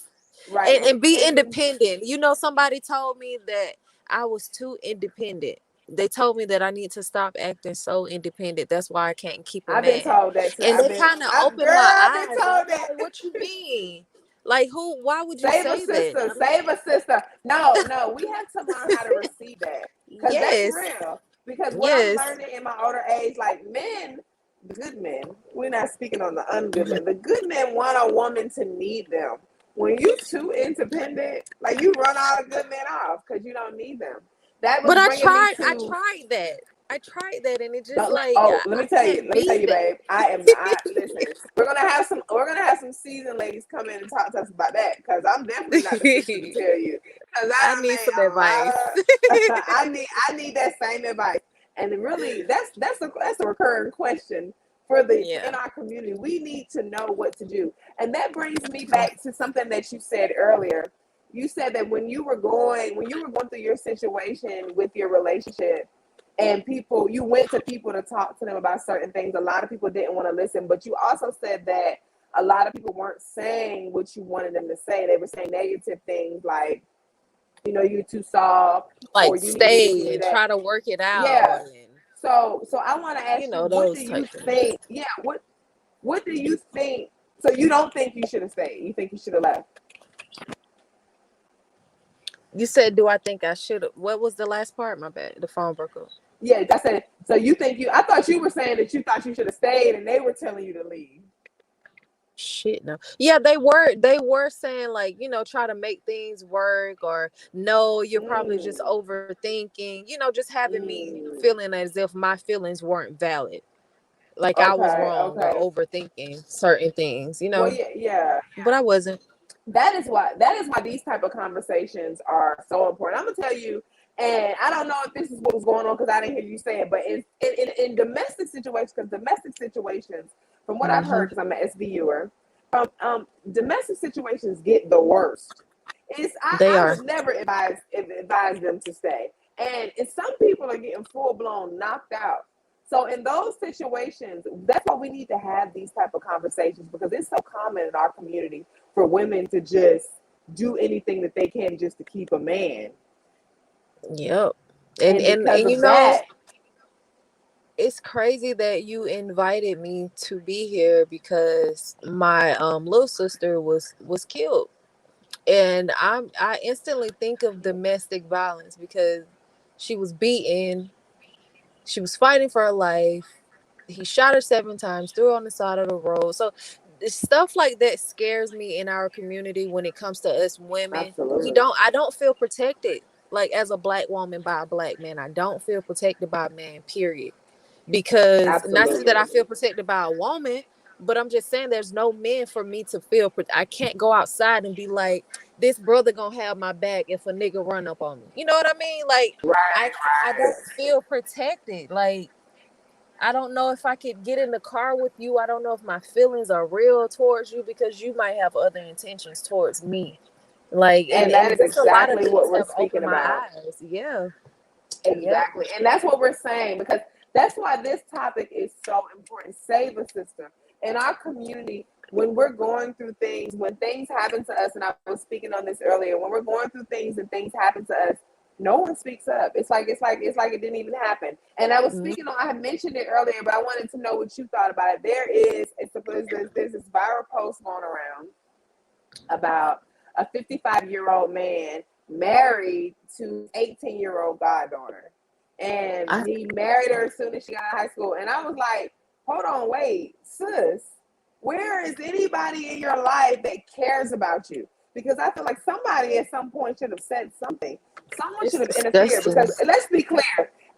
Right. and be And independent. Somebody told me that I was too independent. They told me that I need to stop acting so independent. That's why I can't keep a I've been man. told that too. And they kind of opened my I've been eyes, and told I'm that. like, what you mean? Like, why would you Save a say that? sister, save a sister. No, no, we have to learn how to receive that, because that's Yes. real. Because what I'm Yes. learning in my older age, like men, the good men, we're not speaking on the ungood men. The good men want a woman to need them. When you too independent, like you run all the good men off because you don't need them. That was But I bringing me tried. I to tried that. I tried that, and it just don't let, like oh, let I me tell you, can't be that. babe. I listen. We're gonna have some seasoned ladies come in and talk to us about that, because I'm definitely not the sister to tell you, because I I done need made some a lot advice. of I need that same advice. And really that's a recurring question Yeah. in our community. We need to know what to do. And that brings me back to something that you said earlier. You said that when you were going through your situation with your relationship, and you went to people to talk to them about certain things, a lot of people didn't want to listen, but you also said that a lot of people weren't saying what you wanted them to say. They were saying negative things like, you're too soft, or Like, you need to do this, you stay need and that. try to work it out, Yeah. and So I want to ask you, what do those you type things. think? Yeah, what do you think So you don't think you should have stayed? You think you should have left? You said, do I think I should have? What was the last part? My bad. The phone broke up. Yeah, I said. So you think you? I thought you were saying that you thought you should have stayed, and they were telling you to leave. Shit, no. Yeah, they were saying, like, try to make things work, or no, you're probably just Mm, overthinking, just having me mm. feeling as if my feelings weren't valid. Like I was Okay, wrong or okay. overthinking certain things, Well, yeah, yeah. but I wasn't. That is why these type of conversations are so important. I'm gonna tell you, and I don't know if this is what was going on because I didn't hear you say it, but in domestic situations, because domestic situations, from what I've Hmm. heard, because I'm an SVUer, domestic situations get the worst. They I are. would never advise them to stay, and some people are getting full blown knocked out. So in those situations, that's why we need to have these type of conversations, because it's so common in our community for women to just do anything that they can just to keep a man. Yep. And And and because and of that, it's crazy that you invited me to be here because my little sister was killed. And I instantly think of domestic violence because she was beaten, she was fighting for her life. He shot her 7 times, threw her on the side of the road. So stuff like that scares me in our community when it comes to us women. absolutely, I don't feel protected, like, as a black woman by a black man. I don't feel protected by a man, period. Because not to say that absolutely. I feel protected by a woman, but I'm just saying there's no men for me to feel. I can't go outside and be like, this brother gonna have my back if a nigga run up on me. You know what I mean? Like, Right, I don't feel protected. Like, I don't know if I could get in the car with you. I don't know if my feelings are real towards you because you might have other intentions towards me. Like, and and that and is just a lot of exactly what things we're have speaking opened my about. eyes. Yeah. Yep. Exactly. And that's what we're saying, because that's why this topic is so important. Save a sister. In our community, when we're going through things, when things happen to us, and I was speaking on this earlier, when we're going through things and things happen to us, no one speaks up. It's like it didn't even happen. And I was Mhm. speaking on, I had mentioned it earlier, but I wanted to know what you thought about it. There's this viral post going around about a 55-year-old man married to 18-year-old goddaughter. And I he married her as soon as she got out of high school. And I was like, hold on, wait, sis, where is anybody in your life that cares about you? Because I feel like somebody at some point should have said something. Someone It's should have interfered. disgusting. Because let's be clear,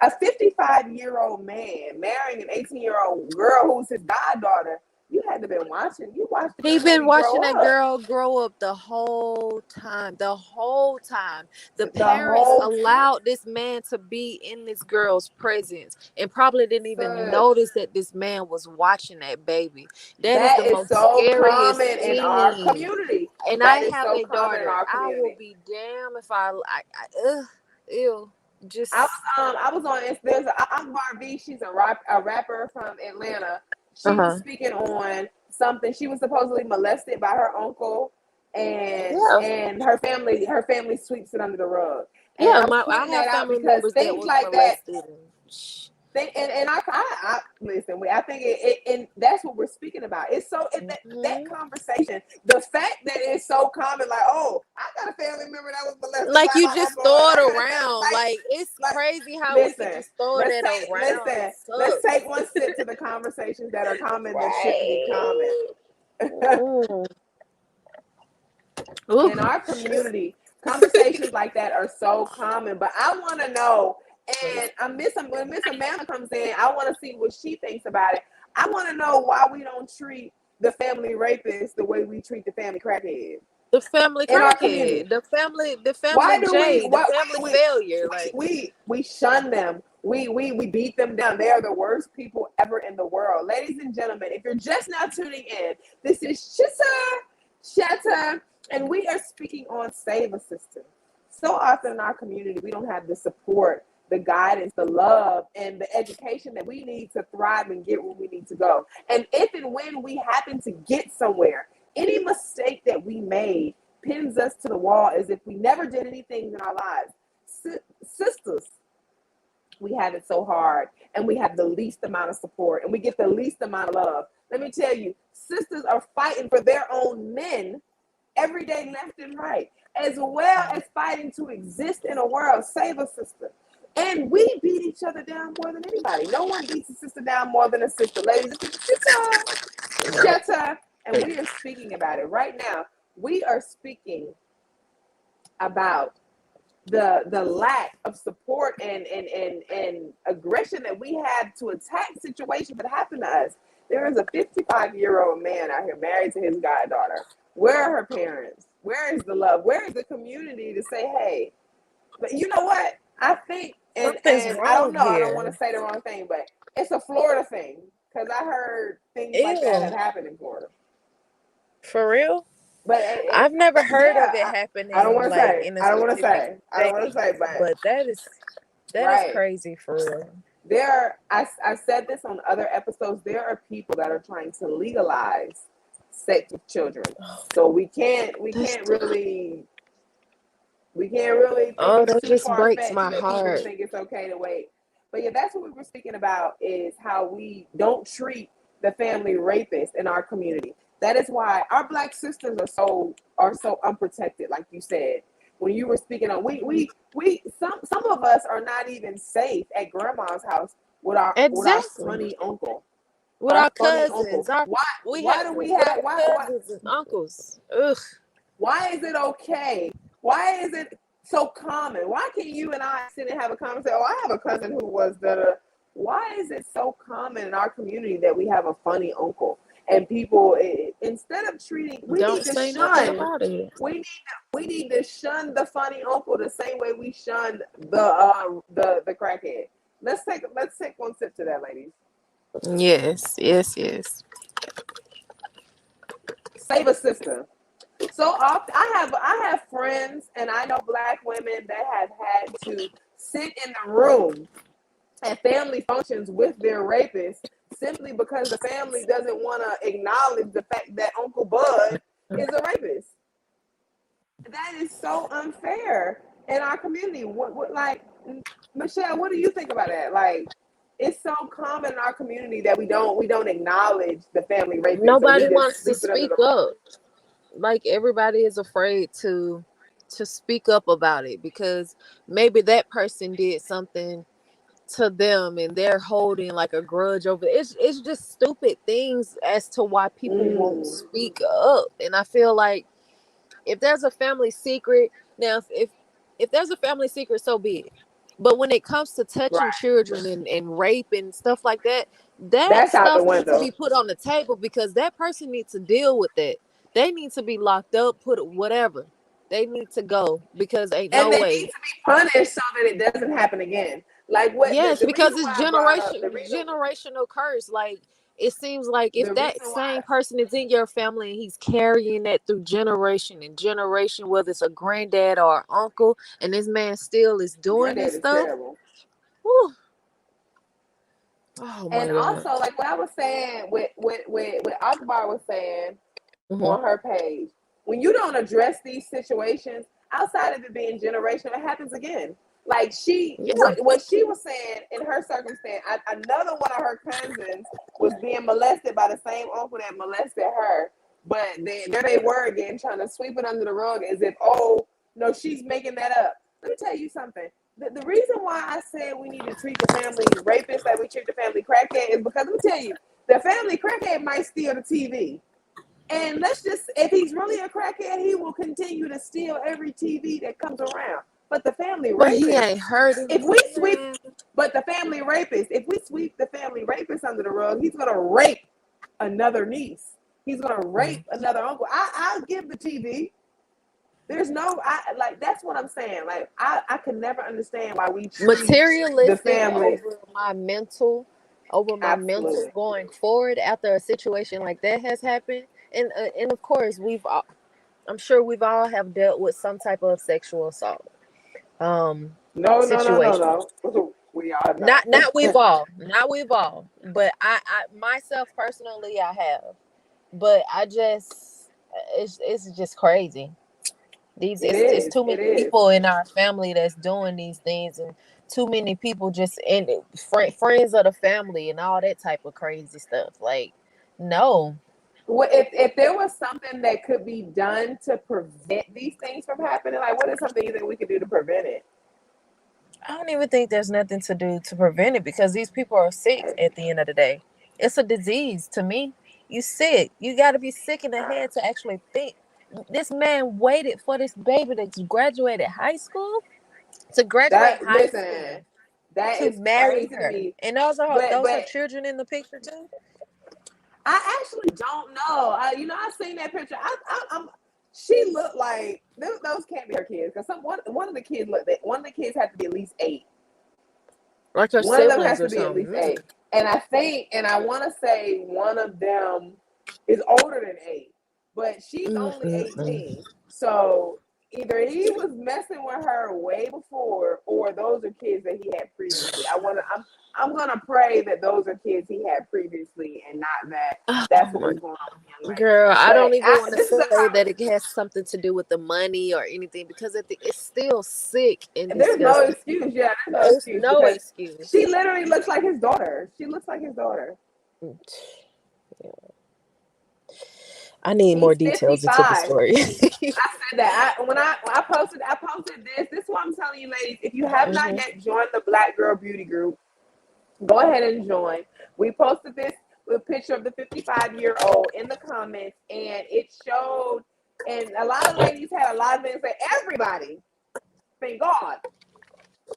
a 55-year-old man marrying an 18-year-old girl who's his goddaughter, you had to have been watching. You watched the He young been lady grow watching that up. girl grow up the whole time. The whole time. The The parents whole time. allowed this man to be in this girl's presence and probably didn't even Sis, notice that this man was watching that baby. That is that the is most so common scariest in our thing. community. And I That is have so a common in daughter. our I will community. be damned if ugh, ew, I just, was I was on there's Akbar V. She's a rapper from Atlanta. She was uh-huh. speaking on something. She was supposedly molested by her uncle, Yeah. and her family sweeps it under the rug. And Yeah, I'm I putting that have out family because members that things was like that. molested and shh. And I listen. I think and that's what we're speaking about. It's so that Mhm. conversation, the fact that it's so common. Like, oh, I got a family member that was molested Like, by you my just uncle, and throw it I got a around. Like, it's like. crazy how we could Listen, just throw that around. It let's sucks. take one sip to the conversations that are common that shouldn't be common. Right. Mm. Ooh. In our community, conversations like that are so common. But I want to know, and when Miss Amanda comes in, I want to see what she thinks about it. I want to know why we don't treat the family rapist the way we treat the family crackhead The family in our community. crackhead, the Why family do we? J, the What family failure. Like, we shun them. We beat them down. They are the worst people ever in the world. Ladies and gentlemen, if you're just now tuning in, this is Chitter Chatter, and we are speaking on Save a Sister. So often in our community, we don't have the support, the guidance, the love, and the education that we need to thrive and get where we need to go. And if and when we happen to get somewhere, any mistake that we made pins us to the wall as if we never did anything in our lives. Sisters, we have it so hard, and we have the least amount of support, and we get the least amount of love. Let me tell you, sisters are fighting for their own men every day, left and right, as well as fighting to exist in a world. Save a sister. And we beat each other down more than anybody. No one beats a sister down more than a sister. Ladies, it's Chitter, and we are speaking about it right now. We are speaking about the lack of support and aggression that we have to attack situations that happen to us. There is a 55-year-old man out here married to his goddaughter. Where are her parents? Where is the love? Where is the community to say, hey? But you know what? I think, and I don't know, I don't want to say the wrong thing, but it's a Florida thing, because I heard things like that have happened in Florida. For real? But I've never heard of it happening. I don't want to like, say. In a I don't want to say. specific I don't want to say. state. But that is right. crazy for real. I said this on other episodes. There are people that are trying to legalize sex with children. So we can't really think it's that too just far breaks fetched my that heart. people think it's okay to wait. But yeah, that's what we were speaking about, is how we don't treat the family rapist in our community. That is why our Black sisters are so unprotected, like you said. When you were speaking on, some of us are not even safe at grandma's house with our funny uncle. With our cousins. Why do we have cousins and uncles? Ugh. Why is it okay? Why is it so common? Why can't you and I sit and have a conversation? Oh, I have a cousin who was the. Why is it so common in our community that we have a funny uncle? And people, instead of treating, we need to shun. We need to shun the funny uncle the same way we shunned the crackhead. Let's take one sip to that, ladies. Yes. Save a sister. So often, I have friends, and I know Black women that have had to sit in the room at family functions with their rapist simply because the family doesn't want to acknowledge the fact that Uncle Bud is a rapist. That is so unfair in our community. What like, Michelle, what do you think about that? Like, it's so common in our community that we don't acknowledge the family rapist. Nobody wants to speak up. Like, everybody is afraid to speak up about it because maybe that person did something to them and they're holding like a grudge over it. It's just stupid things as to why people won't speak up. And I feel like if there's a family secret, now if there's a family secret, so be it. But when it comes to touching children and rape and stuff like that, that stuff needs to be put on the table, because that person needs to deal with that. They need to be locked up, put whatever. They need to go, because ain't no way. And they need to be punished so that it doesn't happen again. Like what? Yes, because it's generational curse. Like, it seems like if that same person is in your family and he's carrying that through generation and generation, whether it's a granddad or an uncle, and this man still is doing this stuff. Whew. Oh my God. Also, like what I was saying, what Akbar was saying on her page, when you don't address these situations outside of it being generational, it happens again. Like what she was saying in her circumstance, another one of her cousins was being molested by the same uncle that molested her. But there they were again, trying to sweep it under the rug as if, oh, no, she's making that up. Let me tell you something. The reason why I said we need to treat the family rapist like we treat the family crackhead is because, let me tell you, the family crackhead might steal the TV. And if he's really a crackhead, he will continue to steal every TV that comes around. But the family rapist, he ain't hurting. If we sweep the family rapist under the rug, he's gonna rape another niece. He's gonna rape another uncle. I'll give the TV. There's that's what I'm saying. Like, I can never understand why we treat materialistic the family over my mental going forward after a situation like that has happened. And of course, I'm sure we've all have dealt with some type of sexual assault. No. We all not we've all, but I myself personally, I have. But it's just crazy. It's too many people in our family that's doing these things, and too many people just in it, friends of the family and all that type of crazy stuff. Like, no, What if there was something that could be done to prevent these things from happening? Like, what is something you think we could do to prevent it? I don't even think there's nothing to do to prevent it because these people are sick at the end of the day. It's a disease to me. You sick. You got to be sick in the head to actually think. This man waited for this baby to graduate high school, to graduate That high listen, school, that to is marry crazy to her. me. And those are But those are but children in the picture too. I actually don't know. I seen that picture. I'm. She looked like those can't be her kids because one of the kids looked. One of the kids had to be at least 8. Like her One of them siblings has or to be at least something. 8, and I want to say one of them is older than 8, but she's only Mm-mm-mm. 18. So either he was messing with her way before, or those are kids that he had previously. I'm gonna pray that those are kids he had previously, and not that that's what Oh, was going on with the young lady. girl, I But don't even want to this is a say that it has something to do with the money or anything because it's still sick and there's no disgusting. excuse. Yeah, there's no There's excuse no because excuse. she literally looks like his daughter. She looks like his daughter. I need more He's details into the 55. story. I said that when I posted this. This is what I'm telling you, ladies. If you have not Hmm. yet joined the Black Girl Beauty Group, go ahead and join. We posted this with a picture of the 55-year-old in the comments, and it showed. And a lot of ladies had a lot of things say. Everybody, thank God,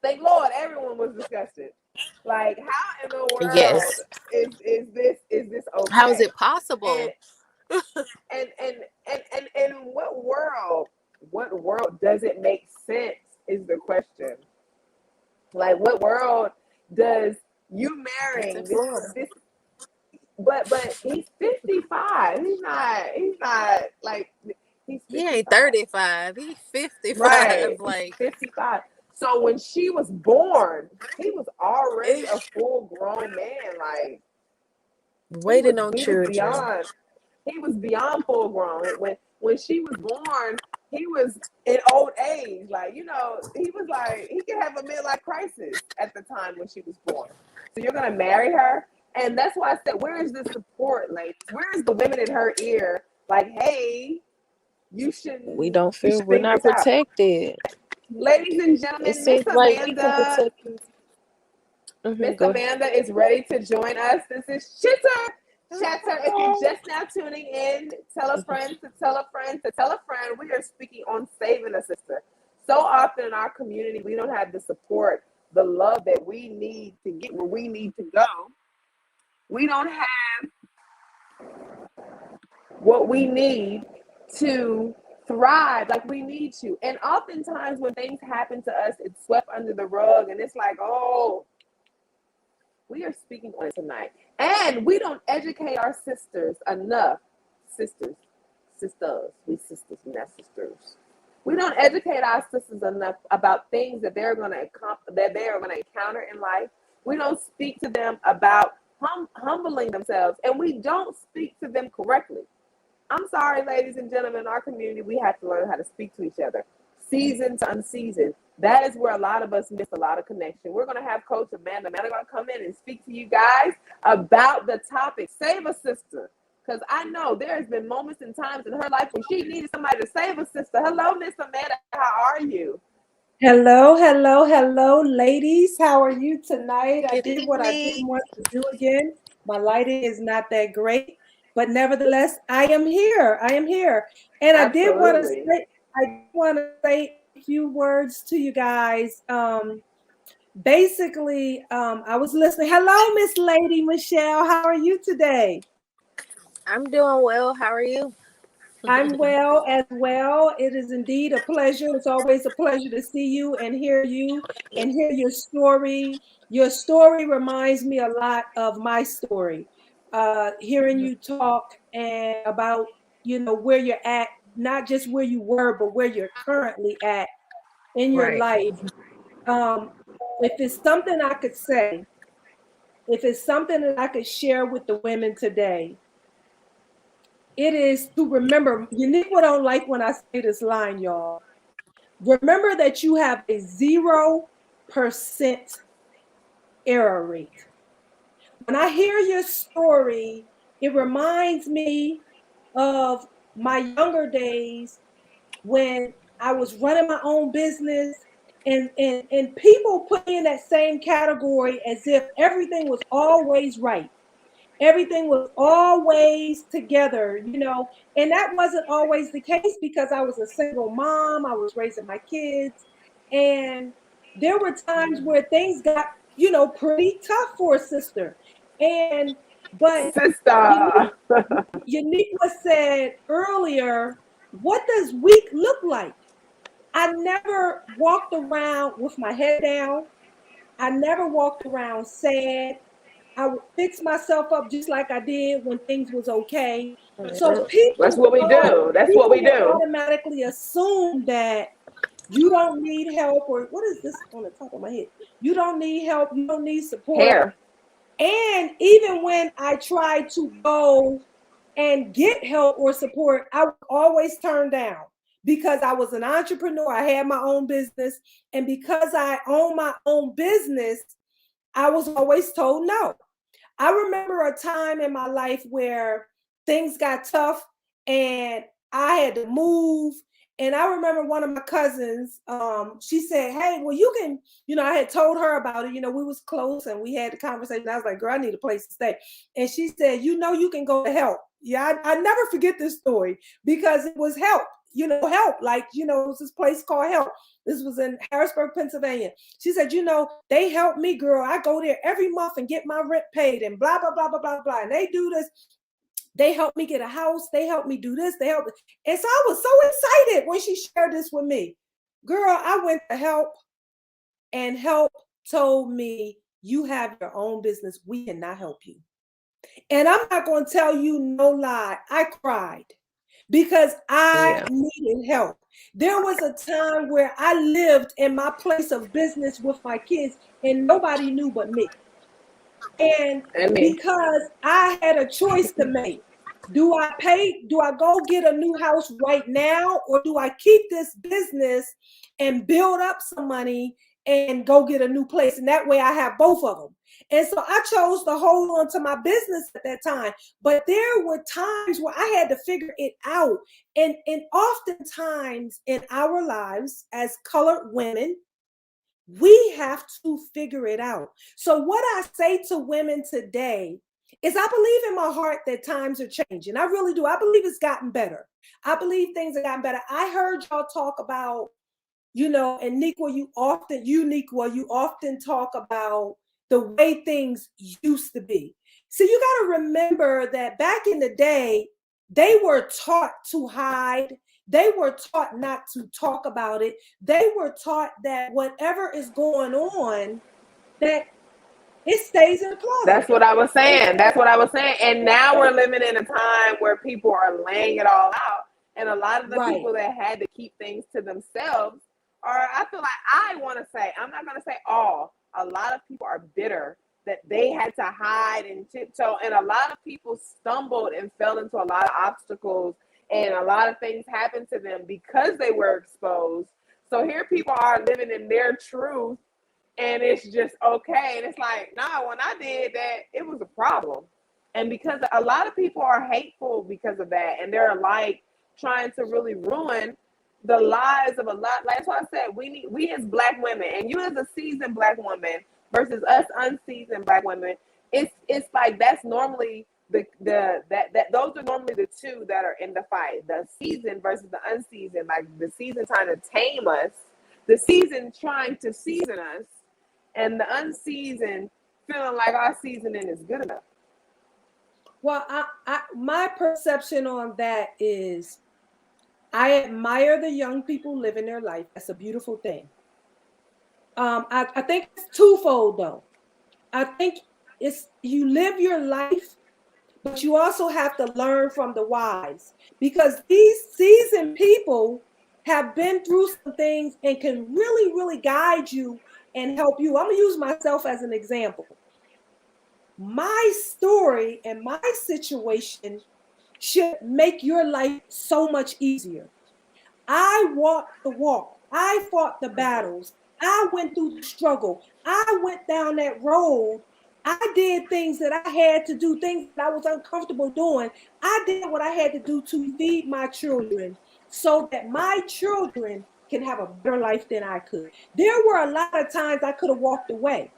thank Lord, everyone was disgusted. Like, how in the world Yes. is this How is okay? it And possible? and what world does it make sense is the question. Like, what world does you It's in marrying Florida. this but he's 55. He's not like he's He ain't 55. 35. He 55. Right. He's Like, 55. So when she was born, he was already eh, a full grown man. Like, he was waiting on he was children. beyond he was beyond full grown. When she was born, he was in old age. Like, he was like he could have a midlife crisis at the time when she was born. So you're gonna marry her, and that's why I said, where is the support, ladies? Where is the women in her ear? Like, hey, you We shouldn't don't you feel should we're think not this out, protected. ladies and It gentlemen. seems like we can protect you. Miss Go ahead. Amanda is ready to join us. This is Chitter Chatter. If you're just now tuning in, tell a friend to tell a friend to tell a friend. We are speaking on saving a sister. So often in our community, we don't have the support, the love that we need to get where we need to go. We don't have what we need to thrive like we need to. And oftentimes when things happen to us, it's swept under the rug, and it's like, oh, we are speaking on it tonight. And we don't educate our sisters enough. Sisters, we sisters, we're not sisters. We don't educate our sisters enough about things that they are going to encounter in life. We don't speak to them about humbling themselves, and we don't speak to them correctly. I'm sorry, ladies and gentlemen, in our community, we have to learn how to speak to each other, seasoned to unseasoned. That is where a lot of us miss a lot of connection. We're going to have Coach Amanda. Amanda going to come in and speak to you guys about the topic, Save a Sister. Because I know there has been moments and times in her life when she needed somebody to save a sister. Hello, Miss Amanda. How are you? Hello, hello, hello, ladies. How are you tonight? I Good did what I evening. didn't want to do again. My lighting is not that great, but nevertheless, I am here. I am here. And Absolutely. I did want to say a few words to you guys. Basically, I was listening. Hello, Miss Lady Michelle. How are you today? I'm doing well. How are you? I'm well as well. It is indeed a pleasure. It's always a pleasure to see you and hear your story. Your story reminds me a lot of my story. Hearing you talk and about, where you're at, not just where you were, but where you're currently at in your Right. life. Um, if it's something I could say, if it's something that I could share with the women today, it is to remember. Uniqua don't like when I say this line, y'all. Remember that you have a 0% error rate. When I hear your story, it reminds me of my younger days when I was running my own business, and people put me in that same category as if everything was always right. Everything was always together, and that wasn't always the case because I was a single mom. I was raising my kids, and there were times where things got, pretty tough for a sister. And but Sister. Uniqua said earlier, what does weak look like? I never walked around with my head down. I never walked around sad. I would fix myself up just like I did when things was okay. So That's what we do. That's what people we will do. automatically assume that you don't need help, or what is this on the top of my head? You don't need help. You don't need support. Hair. And even when I tried to go and get help or support, I was always turned down because I was an entrepreneur. I had my own business. And because I own my own business, I was always told no. I remember a time in my life where things got tough and I had to move. And I remember one of my cousins, she said, hey, well, you can, I had told her about it. We was close and we had the conversation. I was like, girl, I need a place to stay. And she said, you can go to help. Yeah, I never forget this story because it was help. Help. Like, it was this place called Help. This was in Harrisburg, Pennsylvania. She said, they help me, girl. I go there every month and get my rent paid and blah, blah, blah, blah, blah, blah. And they do this. They help me get a house. They help me do this. They help me. And so I was so excited when she shared this with me. Girl, I went to Help, and Help told me, you have your own business. We cannot help you. And I'm not going to tell you no lie. I cried because I needed help. There was a time where I lived in my place of business with my kids and nobody knew but me. And because I had a choice to make, do I go get a new house right now, or do I keep this business and build up some money and go get a new place? And that way I have both of them. And so I chose to hold on to my business at that time. But there were times where I had to figure it out. And oftentimes in our lives as colored women, we have to figure it out. So what I say to women today is I believe in my heart that times are changing. I really do. I believe it's gotten better. I believe things have gotten better. I heard y'all talk about, and Nikwa, you often talk about the way things used to be. So you got to remember that back in the day, they were taught to hide. They were taught not to talk about it. They were taught that whatever is going on, that it stays in the closet. That's what I was saying. And now we're living in a time where people are laying it all out. And a lot of the people that had to keep things to themselves are, I feel like, I'm not going to say all, a lot of people are bitter that they had to hide and tiptoe. And a lot of people stumbled and fell into a lot of obstacles, and a lot of things happened to them because they were exposed. So here people are living in their truth, and it's just okay. And it's like, nah, when I did that, it was a problem. And because a lot of people are hateful because of that, and they're like trying to really ruin the lives of a lot. Like, that's why I said we as Black women, and you as a seasoned Black woman versus us unseasoned Black women, it's like that's normally those are normally the two that are in the fight. The seasoned versus the unseasoned. Like the seasoned trying to tame us, the seasoned trying to season us, and the unseasoned feeling like our seasoning is good enough. Well, my perception on that is I admire the young people living their life. That's a beautiful thing. I think it's twofold though. I think it's you live your life, but you also have to learn from the wise, because these seasoned people have been through some things and can really, really guide you and help you. I'm gonna use myself as an example. My story and my situation should make your life so much easier. I walked the walk. I fought the battles. I went through the struggle. I went down that road. I did things that I had to do, things that I was uncomfortable doing. I did what I had to do to feed my children so that my children can have a better life than I could. There were a lot of times I could have walked away,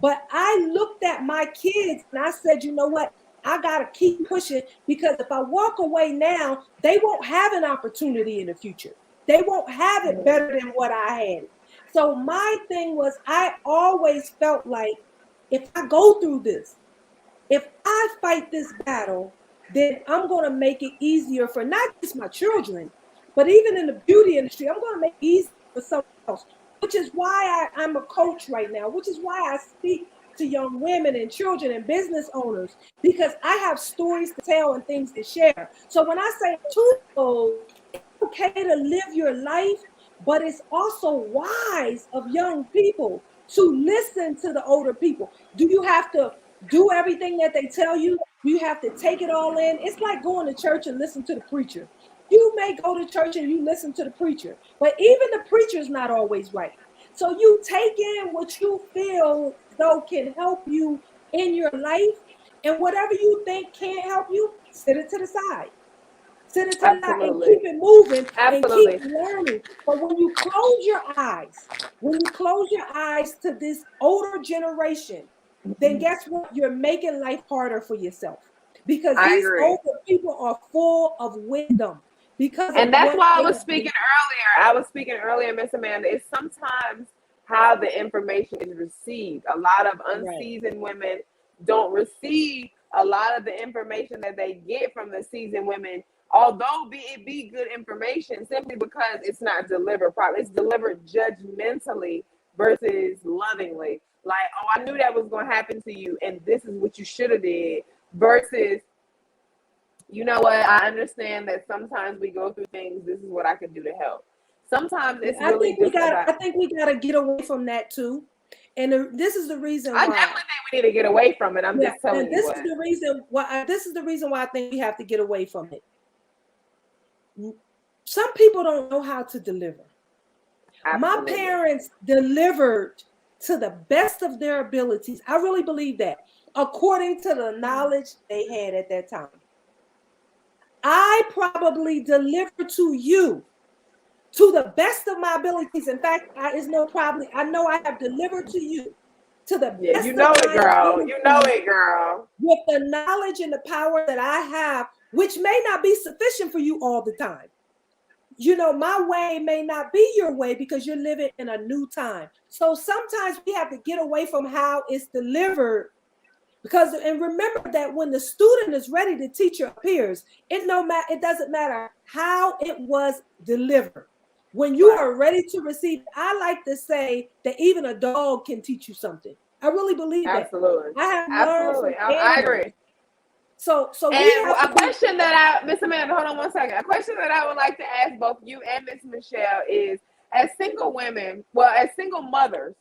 but I looked at my kids and I said, you know what? I got to keep pushing because if I walk away now, they won't have an opportunity in the future. They won't have it better than what I had. So my thing was, I always felt like if I go through this, if I fight this battle, then I'm going to make it easier for not just my children, but even in the beauty industry, I'm going to make it easier for someone else, which is why I'm a coach right now, which is why I speak to young women and children and business owners, because I have stories to tell and things to share. So when I say twofold, it's okay to live your life, but it's also wise of young people to listen to the older people. Do you have to do everything that they tell you? Do you have to take it all in? It's like going to church and listen to the preacher. You may go to church and you listen to the preacher, but even the preacher's not always right. So you take in what you feel though can help you in your life, and whatever you think can't help you, sit it to the side. Sit it to the side and Absolutely. keep it moving and keep Absolutely. learning. But when you close your eyes to this older generation, then guess what? You're making life harder for yourself because I these agree. older people are full of wisdom because of And that's what why I they was have been. speaking earlier. I was speaking earlier, Miss Amanda. It's sometimes how the information is received. A lot of Right. unseasoned women don't receive a lot of the information that they get from the seasoned women, although it be good information, simply because it's not delivered properly. It's delivered judgmentally versus lovingly. Like, oh, I knew that was going to happen to you, and this is what you should have did. Versus, you know what? I understand that sometimes we go through things. This is what I can do to help. Sometimes it's really just I about. think we got to get away from that too. And this is the reason I why. definitely think we need to get away from it. I'm Yeah, just and telling you what. this is the reason why I think we have to get away from it. Some people don't know how to deliver. My Absolutely. parents delivered to the best of their abilities. I really believe that, according to the knowledge they had at that time. I probably delivered to you to the best of my abilities. In fact, is no problem. I know I have delivered to you to the Yeah, you best of know it, my girl. You know abilities it, girl. with the knowledge and the power that I have, which may not be sufficient for you all the time. You know, my way may not be your way because you're living in a new time. So sometimes we have to get away from how it's delivered because, and remember that when the student is ready, the teacher appears. It doesn't matter how it was delivered. When you Right. are ready to receive, I like to say that even a dog can teach you something. I really believe that. Absolutely. I have learned from Absolutely. I animals. agree. So we And have a to be. question that Miss Amanda, hold on one second. A question that I would like to ask both you and Miss Michelle is, as single women, well, as single mothers,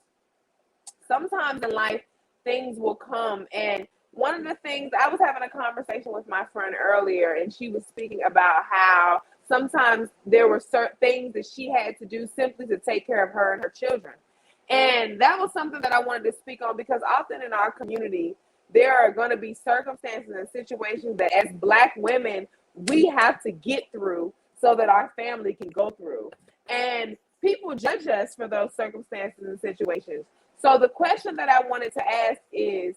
sometimes in life things will come, and one of the things, I was having a conversation with my friend earlier, and she was speaking about how sometimes there were certain things that she had to do simply to take care of her and her children. And that was something that I wanted to speak on, because often in our community there are going to be circumstances and situations that as Black women we have to get through so that our family can go through, and people judge us for those circumstances and situations. So the question that I wanted to ask is,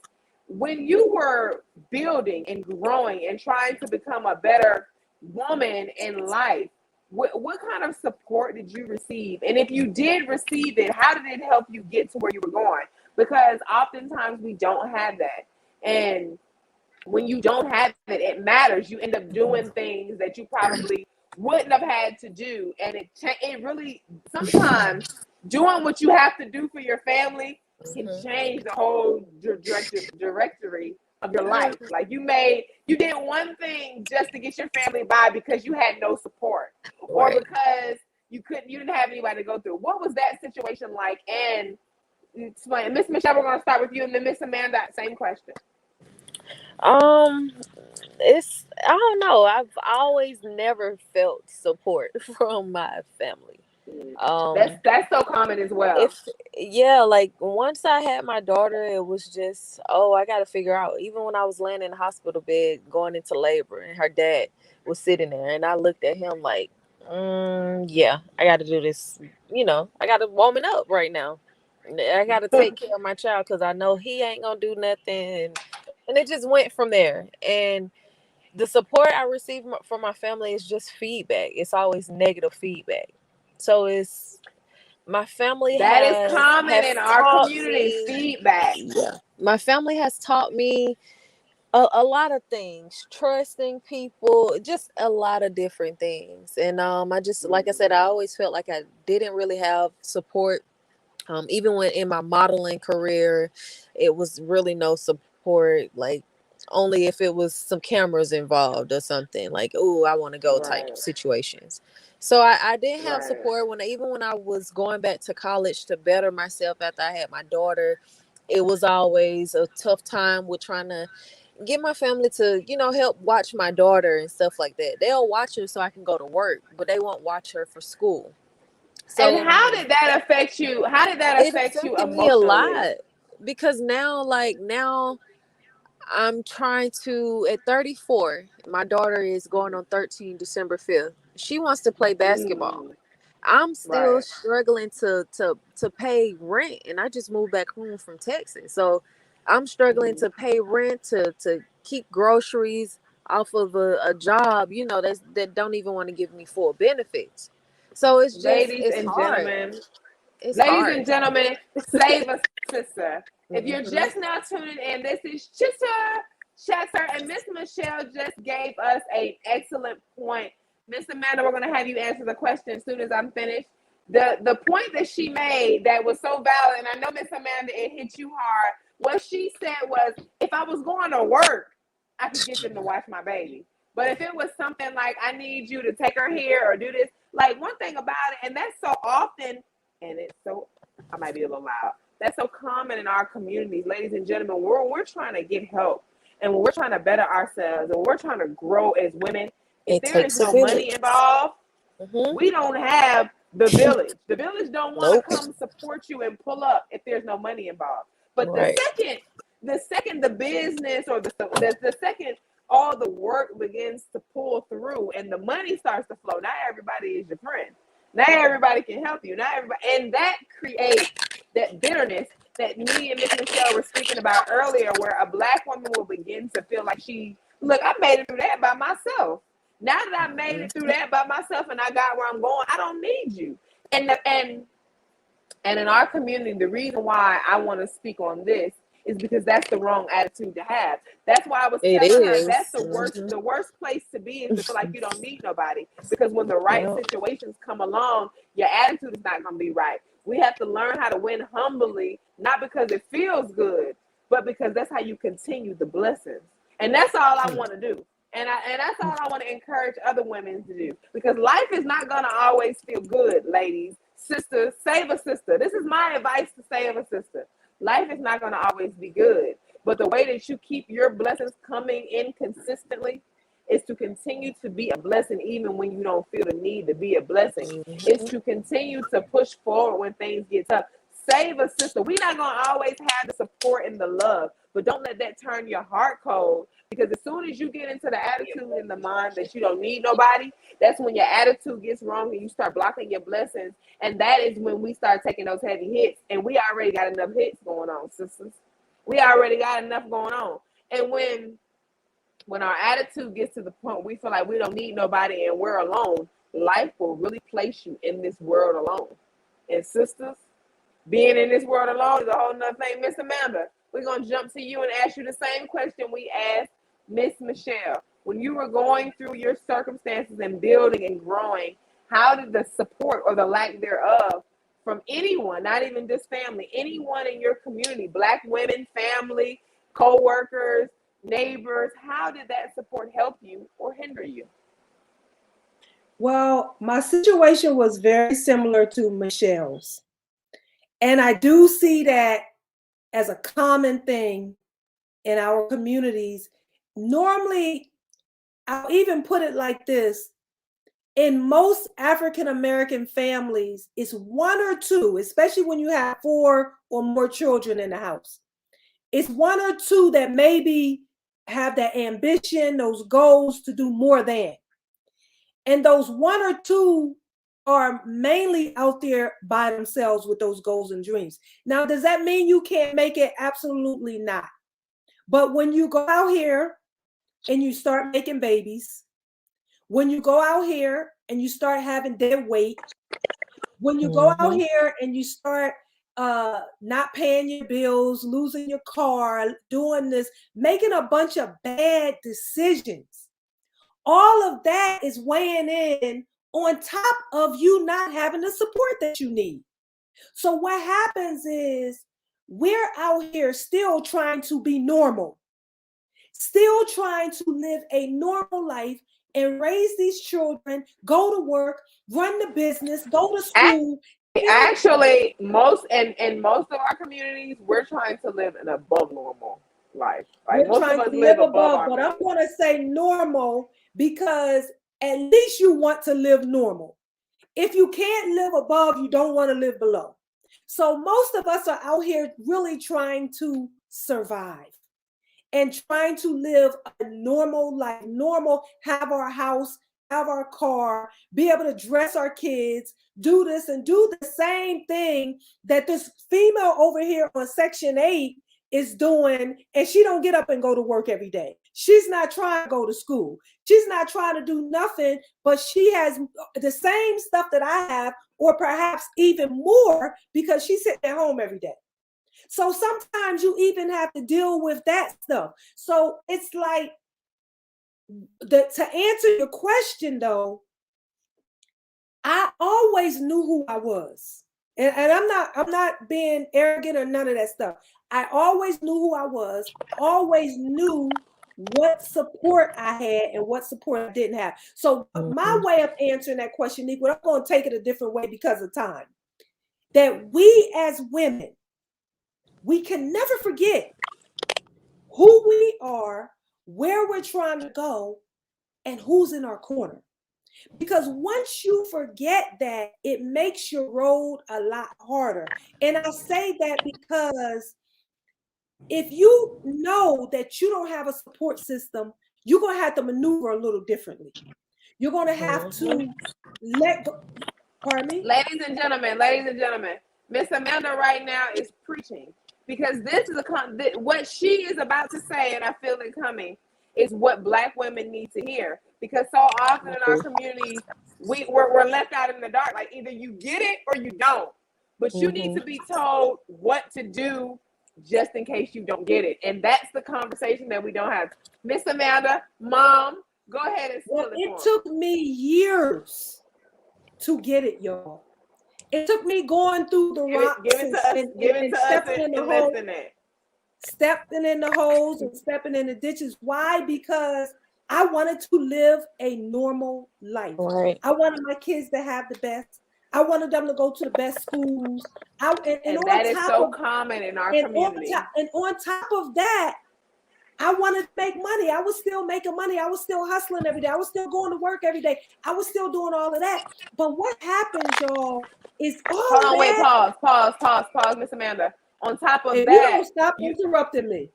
when you were building and growing and trying to become a better woman in life, what kind of support did you receive? And if you did receive it, how did it help you get to where you were going? Because oftentimes we don't have that. And when you don't have it, it matters. You end up doing things that you probably wouldn't have had to do, and it really, sometimes doing what you have to do for your family can Mhm. change the whole directory of your life. Mhm. Like you did one thing just to get your family by because you had no support, or Right. because you didn't have anybody to go through. What was that situation like? And explain, Miss Michelle, we're going to start with you, and then Miss Amanda, same question. Um, I don't know. I've always never felt support from my family. That's so common as well. If yeah, like once I had my daughter, it was just, oh, I got to figure out. Even when I was laying in the hospital bed going into labor, and her dad was sitting there, and I looked at him like, yeah, I got to do this. I got to woman up right now. I got to take care of my child because I know he ain't gonna do nothing, and it just went from there. And the support I receive from my family is just feedback. It's always negative feedback. So it's my family That is common has in our taught community, me, feedback. yeah, my family has taught me a lot of things, trusting people, just a lot of different things. And I just, like I said, I always felt like I didn't really have support. Even when in my modeling career, it was really no support. Like only if it was some cameras involved or something. Like, oh, I want to go type Right, situations. So I didn't have right. support even when I was going back to college to better myself after I had my daughter. It was always a tough time with trying to get my family to help watch my daughter and stuff like that. They'll watch her so I can go to work, but they won't watch her for school. And So how did that affect you? How did that it affect you affected me a emotionally? lot because now I'm trying to, at 34, my daughter is going on 13 December 5th. She wants to play basketball. Mm, I'm still right. struggling to pay rent, and I just moved back home from Texas. So I'm struggling Mm. to pay rent, to keep groceries off of a job, that don't even want to give me full benefits. So Ladies it's and hard. gentlemen, It's ladies hard. and gentlemen, save a sister. If you're Hmm. just now tuning in, this is Chitter Chatter, and Miss Michelle just gave us an excellent point. Miss Amanda, we're going to have you answer the question as soon as I'm finished. The point that she made that was so valid, and I know Miss Amanda, it hit you hard. What she said was, if I was going to work, I could get them to watch my baby. But if it was something like I need you to take her here or do this, like one thing about it, and that's so often, and it's so, I might be a little loud. That's so common in our communities, ladies and gentlemen. We're trying to get help, and when we're trying to better ourselves, and we're trying to grow as women. If It there is takes a no money village. involved, Hmm. we don't have the village. The village don't want to Nope. come support you and pull up if there's no money involved. But Right. the business or the second all the work begins to pull through and the money starts to flow, now everybody is your friend. Now everybody can help you. Now everybody, and that creates that bitterness that me and Miss Michelle were speaking about earlier, where a black woman will begin to feel like I made it through that by myself. Now that I made it through that by myself and I got where I'm going, I don't need you. And in our community, the reason why I want to speak on this is because that's the wrong attitude to have. That's why I was It telling her is. that's the worst place to be is to feel like you don't need nobody. Because when the right Yeah. situations come along, your attitude is not gonna be right. We have to learn how to win humbly, not because it feels good, but because that's how you continue the blessings. And that's all I want to do. And that's all I want to encourage other women to do. Because life is not gonna always feel good, ladies. Sisters, save a sister. This is my advice to save a sister. Life is not going to always be good, but the way that you keep your blessings coming in consistently is to continue to be a blessing even when you don't feel the need to be a blessing. It's Hmm. to continue to push forward when things get tough. Save a sister. We're not going to always have the support and the love, but don't let that turn your heart cold, because as soon as you get into the attitude and the mind that you don't need nobody, that's when your attitude gets wrong and you start blocking your blessings. And that is when we start taking those heavy hits. And we already got enough hits going on, sisters. We already got enough going on. And when our attitude gets to the point we feel like we don't need nobody and we're alone, life will really place you in this world alone. And sisters, being in this world alone is a whole nother thing. Miss Amanda, we're gonna jump to you and ask you the same question we asked Miss Michelle. When you were going through your circumstances and building and growing, how did the support or the lack thereof from anyone, not even just family, anyone in your community, black women, family, co-workers, neighbors, how did that support help you or hinder you? Well, my situation was very similar to Michelle's. And I do see that as a common thing in our communities. Normally, I'll even put it like this: In most African American families, it's one or two, especially when you have 4 or more children in the house. It's one or two that maybe have that ambition, those goals to do more than. And those one or two are mainly out there by themselves with those goals and dreams. Now, does that mean you can't make it? Absolutely not. But when you go out here and you start making babies, when you go out here and you start having dead weight, when you go out here and you start not paying your bills, losing your car, doing this, making a bunch of bad decisions, all of that is weighing in on top of you not having the support that you need. So what happens is we're out here still trying to be normal, still trying to live a normal life and raise these children, go to work, run the business, go to school. Actually, most in most of our communities, we're trying to live an above normal life. Like, We're most trying of us to live live above above, our but I'm means. going to say normal because at least you want to live normal. If you can't live above, you don't want to live below. So most of us are out here really trying to survive and trying to live a normal life, normal, have our house, have our car, be able to dress our kids, do this and do the same thing that this female over here on Section 8 is doing, and she don't get up and go to work every day. She's not trying to go to school. She's not trying to do nothing, but she has the same stuff that I have, or perhaps even more, because she's sitting at home every day. So sometimes you even have to deal with that stuff. So it's like, to answer your question though, I always knew who I was. And I'm not being arrogant or none of that stuff. I always knew who I was, always knew what support I had and what support I didn't have. So my way of answering that question, Nick, I'm going to take it a different way because of time. That we as women, we can never forget who we are, where we're trying to go, and who's in our corner. Because once you forget that, it makes your road a lot harder. And I say that because if you know that you don't have a support system, you're going to have to maneuver a little differently. You're going to have to let go. Pardon me? Ladies and gentlemen, Miss Amanda right now is preaching, because this is what she is about to say, and I feel it coming, is what Black women need to hear. Because so often in our communities, we're left out in the dark. Like, either you get it or you don't. But you need to be told what to do just in case you don't get it. And that's the conversation that we don't have. Miss Amanda, Mom, go ahead and spill it. It took me years to get it, y'all. It took me going through the rocks and stepping in the holes, stepping in the holes and stepping in the ditches. Why? Because I wanted to live a normal life. Right. I wanted my kids to have the best. I wanted them to go to the best schools. And that is so common in our community. And on top of that, I wanted to make money. I was still making money. I was still hustling every day. I was still going to work every day. I was still doing all of that. But what happens, y'all, is Hold on, wait, pause, Miss Amanda. On top of that, you don't stop interrupting me.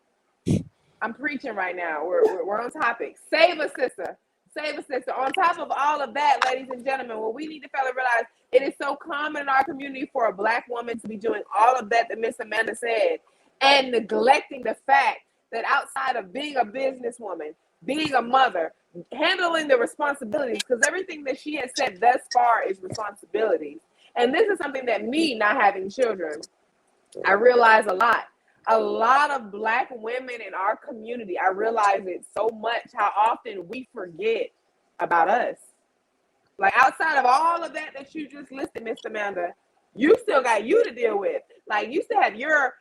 I'm preaching right now. We're on topic. Save a sister. Save a sister. On top of all of that, ladies and gentlemen, what we need to realize, it is so common in our community for a Black woman to be doing all of that Miss Amanda said, and neglecting the fact that outside of being a businesswoman, being a mother, handling the responsibilities, because everything that she has said thus far is responsibilities. And this is something that me, not having children, I realize a lot. A lot of Black women in our community, I realize it so much how often we forget about us. Like, outside of all of that you just listed, Miss Amanda, you still got you to deal with. Like, you still have your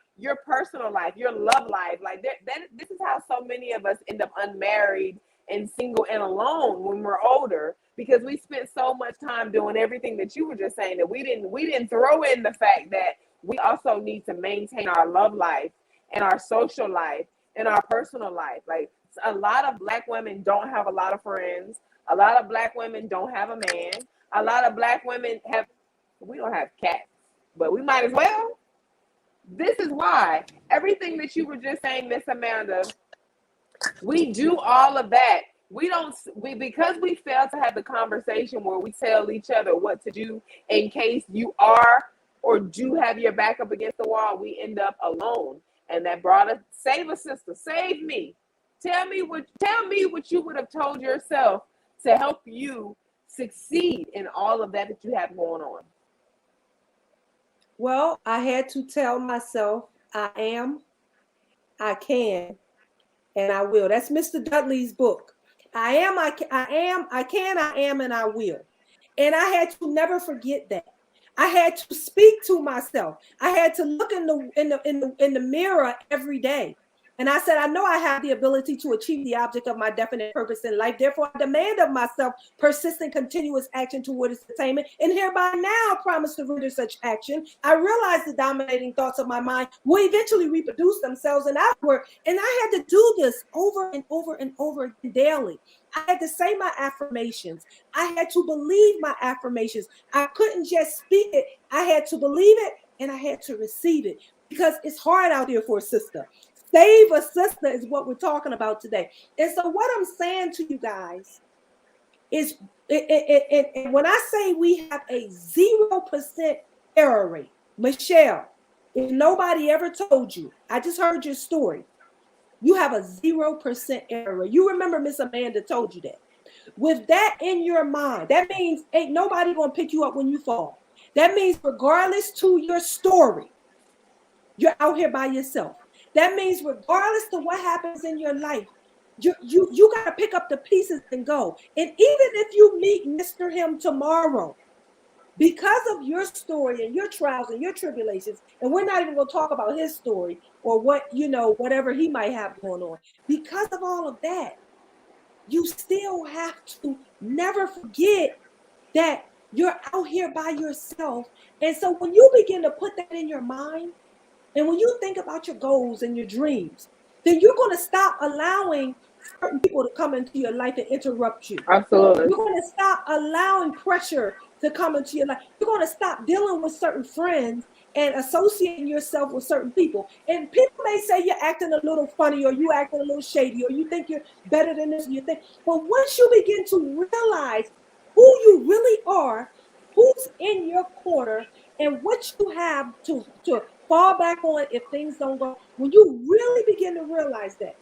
personal life, your love life. Like, this is how so many of us end up unmarried and single and alone when we're older, because we spent so much time doing everything that you were just saying, that we didn't throw in the fact that we also need to maintain our love life and our social life and our personal life. Like, a lot of black women don't have a lot of friends. A lot of black women don't have a man. A lot of black women have, we don't have cats, but we might as well. This is why everything that you were just saying, Miss Amanda, we do all of that. We don't, because we fail to have the conversation where we tell each other what to do in case you are or do have your back up against the wall, we end up alone. And that brought us, save a sister, save me. Tell me what you would have told yourself to help you succeed in all of that you have going on. Well, I had to tell myself I am, I can, and I will. That's Mr. Dudley's book. I am, I can, I am, and I will. And I had to never forget that. I had to speak to myself. I had to look in the mirror every day. And I said, I know I have the ability to achieve the object of my definite purpose in life. Therefore, I demand of myself persistent, continuous action toward its attainment. And hereby now promise to render such action. I realize the dominating thoughts of my mind will eventually reproduce themselves and outward. And I had to do this over and over and over again daily. I had to say my affirmations. I had to believe my affirmations. I couldn't just speak it. I had to believe it and I had to receive it because it's hard out here for a sister. Save a sister is what we're talking about today. And so what I'm saying to you guys is when I say we have a 0% error rate, Michelle, if nobody ever told you, I just heard your story, you have a 0% error rate. You remember Miss Amanda told you that. With that in your mind, that means ain't nobody gonna pick you up when you fall. That means regardless to your story, you're out here by yourself. That means regardless to what happens in your life, you got to pick up the pieces and go. And even if you meet Mr. Him tomorrow, because of your story and your trials and your tribulations, and we're not even going to talk about his story or what, whatever he might have going on. Because of all of that, you still have to never forget that you're out here by yourself. And so when you begin to put that in your mind, and when you think about your goals and your dreams, then you're going to stop allowing certain people to come into your life and interrupt you. Absolutely. You're going to stop allowing pressure to come into your life. You're going to stop dealing with certain friends and associating yourself with certain people. And people may say you're acting a little funny or you acting a little shady or you think you're better than this. You think, but once you begin to realize who you really are, who's in your corner, and what you have to fall back on if things don't go, when you really begin to realize that,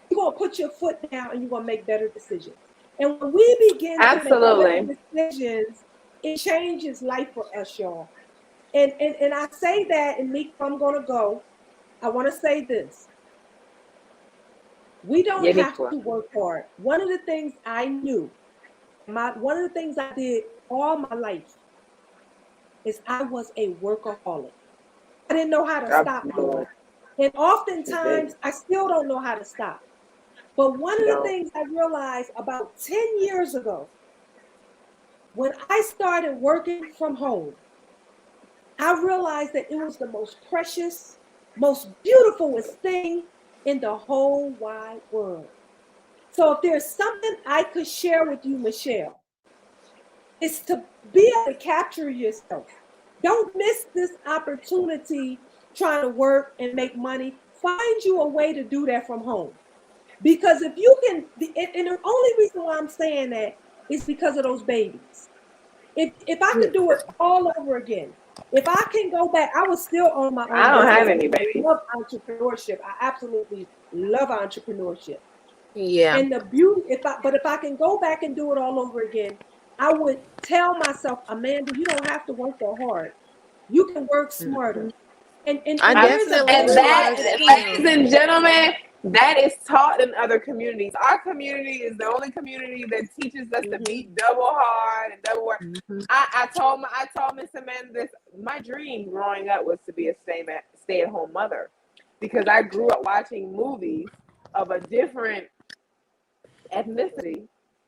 you're going to put your foot down and you're going to make better decisions. And when we begin to make better decisions, it changes life for us, y'all. And I say that, and Meek, I'm going to go. I want to say this. We don't have to work hard. One of the things I knew, one of the things I did all my life is I was a workaholic. I didn't know how to stop doing it. And oftentimes, I still don't know how to stop. But one of the things I realized about 10 years ago, when I started working from home, I realized that it was the most precious, most beautifulest thing in the whole wide world. So if there's something I could share with you, Michelle, it's to be able to capture yourself. Don't miss this opportunity trying to work and make money. Find you a way to do that from home. Because if you can, and the only reason why I'm saying that is because of those babies. If I could do it all over again, if I can go back, I was still on my own. I don't have any babies. I love entrepreneurship. I absolutely love entrepreneurship. Yeah. And the beauty, if I can go back and do it all over again, I would tell myself, Amanda, you don't have to work that hard. You can work smarter. And that, ladies and gentlemen, that is taught in other communities. Our community is the only community that teaches us to be double hard and double work. I told Miss Amanda this. My dream growing up was to be a stay-at-home mother, because I grew up watching movies of a different ethnicity,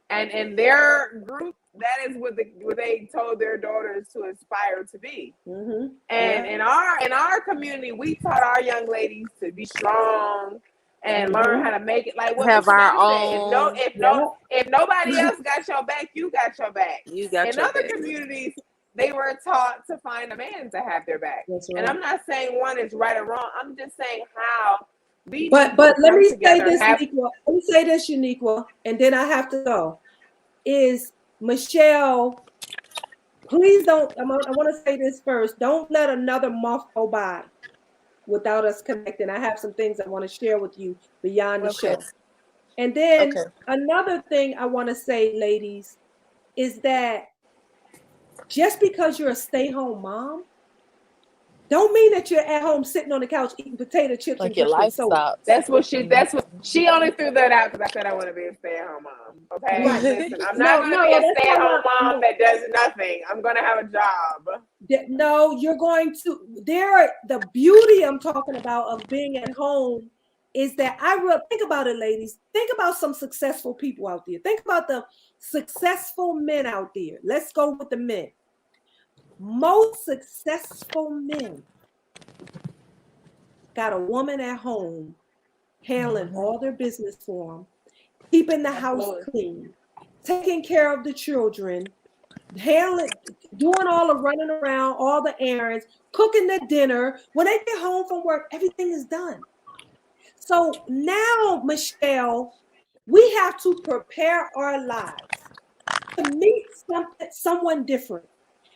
and in their group, that is what they told their daughters to aspire to be. And in our community, we taught our young ladies to be strong, and learn how to make it. Like what Have Mr. our Manning said, own. if nobody else got your back, you got your back. You got In your other back. communities, they were taught to find a man to have their back. That's And right. I'm not saying one is right or wrong. I'm just saying how we But need to let come me say together this, and have. Uniqua. Let me say this, Uniqua, and then I have to go. Is Michelle, please don't. I want to say this first. Don't let another month go by without us connecting. I have some things I want to share with you beyond the Okay. show. And then Okay. another thing I want to say, ladies, is that just because you're a stay-home mom, don't mean that you're at home sitting on the couch eating potato chips Like and your drinking life soda. stops. That's what she only threw that out because I said I want to be a stay-at-home mom. Okay, Right. listen, I'm not going to be a that's stay-at-home not mom that does nothing. I'm going to have a job. No, you're going to. The beauty I'm talking about of being at home is that think about it, ladies. Think about some successful people out there. Think about the successful men out there. Let's go with the men. Most successful men got a woman at home handling all their business for them, keeping the house clean, taking care of the children, handling, doing all the running around, all the errands, cooking the dinner. When they get home from work, everything is done. So now, Michelle, we have to prepare our lives to meet someone different,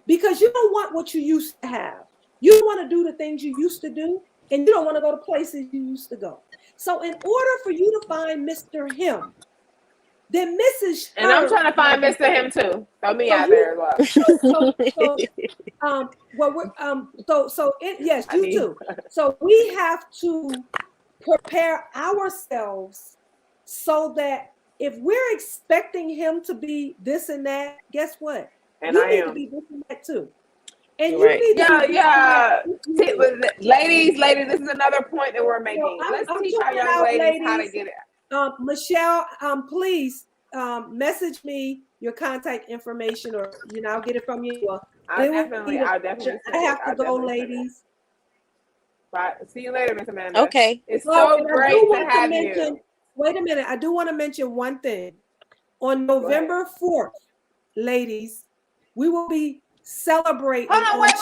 because you don't want what you used to have. You don't want to do the things you used to do, and you don't want to go to places you used to go. So in order for you to find Mr. Him, then Mrs. And I'm Her, trying to find Mr. Him too. Throw me out there as well. Yes, you too. So we have to prepare ourselves so that if we're expecting him to be this and that, guess what? And You I need to am. be this and that too. And you Right. need to be Ladies, this is another point that we're making. Let's teach our young ladies how to get it. Michelle, please message me your contact information, or I'll get it from you. I'll definitely I have to go, ladies. Bye. See you later, Miss Amanda. Okay. It's so great to have you. Wait a minute. I do want to mention one thing. On November 4th, ladies, we will be celebrating. Hold on, wait.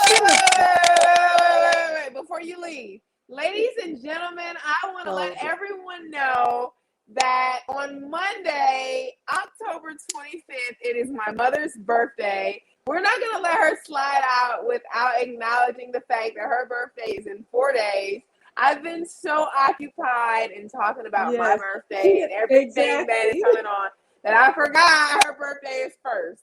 Before you leave, ladies and gentlemen, I want to let everyone know that on Monday, October 25th, it is my mother's birthday. We're not going to let her slide out without acknowledging the fact that her birthday is in 4 days. I've been so occupied in talking about my birthday and everything that is coming on that I forgot her birthday is first.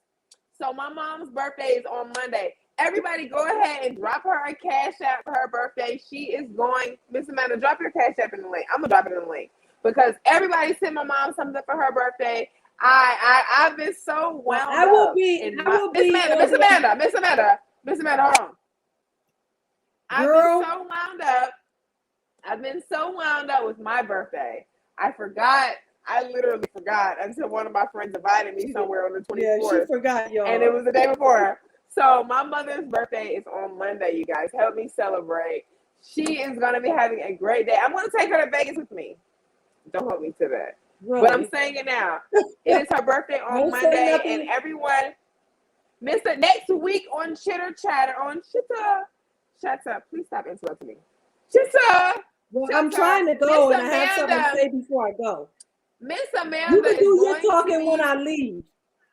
So my mom's birthday is on Monday. Everybody go ahead and drop her a cash app for her birthday. She is going, Miss Amanda, drop your cash app in the link. I'm going to drop it in the link because everybody sent my mom something for her birthday. I've been so wound up. Miss Amanda, hold on. I've been so wound up with my birthday. I literally forgot until one of my friends invited me somewhere on the 24th. Yeah, she forgot, y'all. And it was the day before. So my mother's birthday is on Monday, you guys. Help me celebrate. She is going to be having a great day. I'm going to take her to Vegas with me. Don't hold me to that. Really? But I'm saying it now. It is her birthday on Monday, and everyone, next week on Chitter Chatter, please stop interrupting me. Chitter! Well, I'm trying to go, and I have something to say before I go. Miss Amanda, you can do your talking when I leave.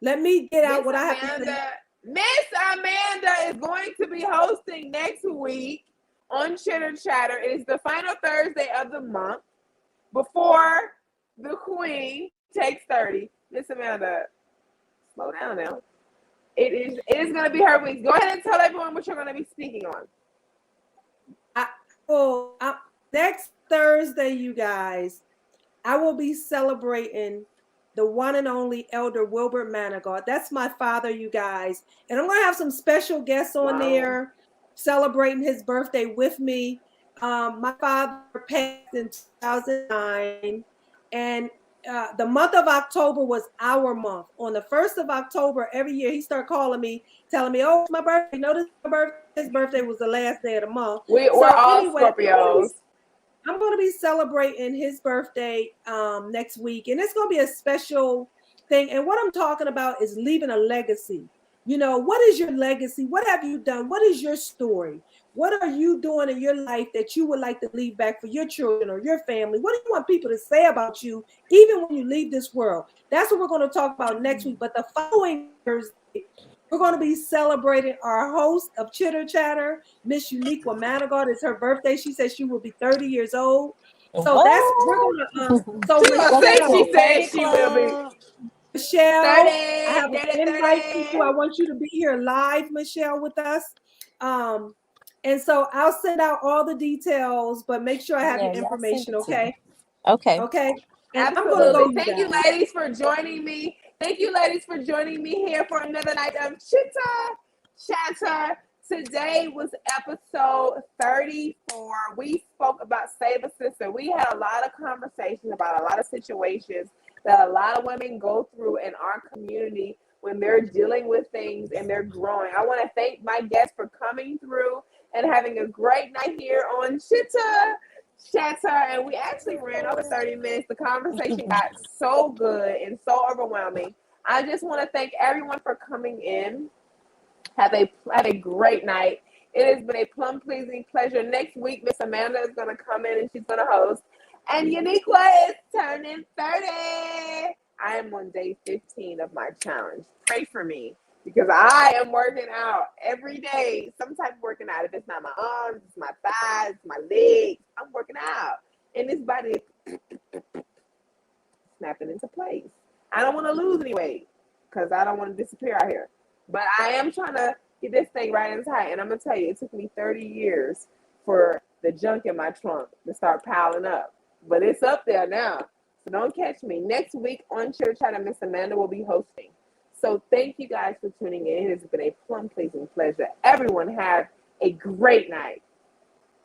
Let me get out what I have to say. Miss Amanda is going to be hosting next week on Chitter Chatter. It is the final Thursday of the month before the Queen takes 30. Miss Amanda, slow down now. It is going to be her week. Go ahead and tell everyone what you're going to be speaking on. Next Thursday, you guys, I will be celebrating the one and only Elder Wilbert Manigault. That's my father, you guys. And I'm going to have some special guests on there celebrating his birthday with me. My father passed in 2009. And the month of October was our month. On the 1st of October, every year, he started calling me, telling me, oh, it's my birthday. Notice my birthday. His birthday was the last day of the month. We're all Scorpios. I'm going to be celebrating his birthday next week, and it's going to be a special thing. And what I'm talking about is leaving a legacy. You know, what is your legacy? What have you done? What is your story? What are you doing in your life that you would like to leave back for your children or your family? What do you want people to say about you, even when you leave this world? That's what we're going to talk about next week. But the following Thursday, we're going to be celebrating our host of Chitter Chatter, Miss Uniqua Manigault. It's her birthday. She says she will be 30 years old. So that's we're What? gonna so She gonna say Welcome to she the Michelle, said 30 she will be Club. Michelle, I 30, have an 30, invite for you. I 30. want you to be here live, Michelle, with us. Um, and so I'll send out all the details, but make sure I have Yeah, your y'all send information, it to me. okay? Okay. Okay. And I'm gonna Absolutely. go, you Thank you, guys. ladies, for joining me. Thank you, ladies, for joining me here for another night of Chitter Chatter. Today was episode 34. We spoke about Save a Sister. We had a lot of conversations about a lot of situations that a lot of women go through in our community when they're dealing with things and they're growing. I want to thank my guests for coming through and having a great night here on Chitter Chatter, and we actually ran over 30 minutes. The conversation got so good and so overwhelming. I just want to thank everyone for coming in. Have a great night. It has been a plum pleasing pleasure. Next week, Miss Amanda is going to come in and she's going to host. And Uniqua is turning 30. I am on day 15 of my challenge. Pray for me because I am working out every day. Some type of working out. If it's not my arms, it's my thighs, my legs. I'm working out. And this body is snapping into place. I don't want to lose any weight because I don't want to disappear out here. But I am trying to get this thing right and tight. And I'm going to tell you, it took me 30 years for the junk in my trunk to start piling up. But it's up there now. So don't catch me. Next week on Chitter Chatter, Miss Amanda will be hosting. So thank you guys for tuning in. It has been a plum pleasing pleasure. Everyone have a great night.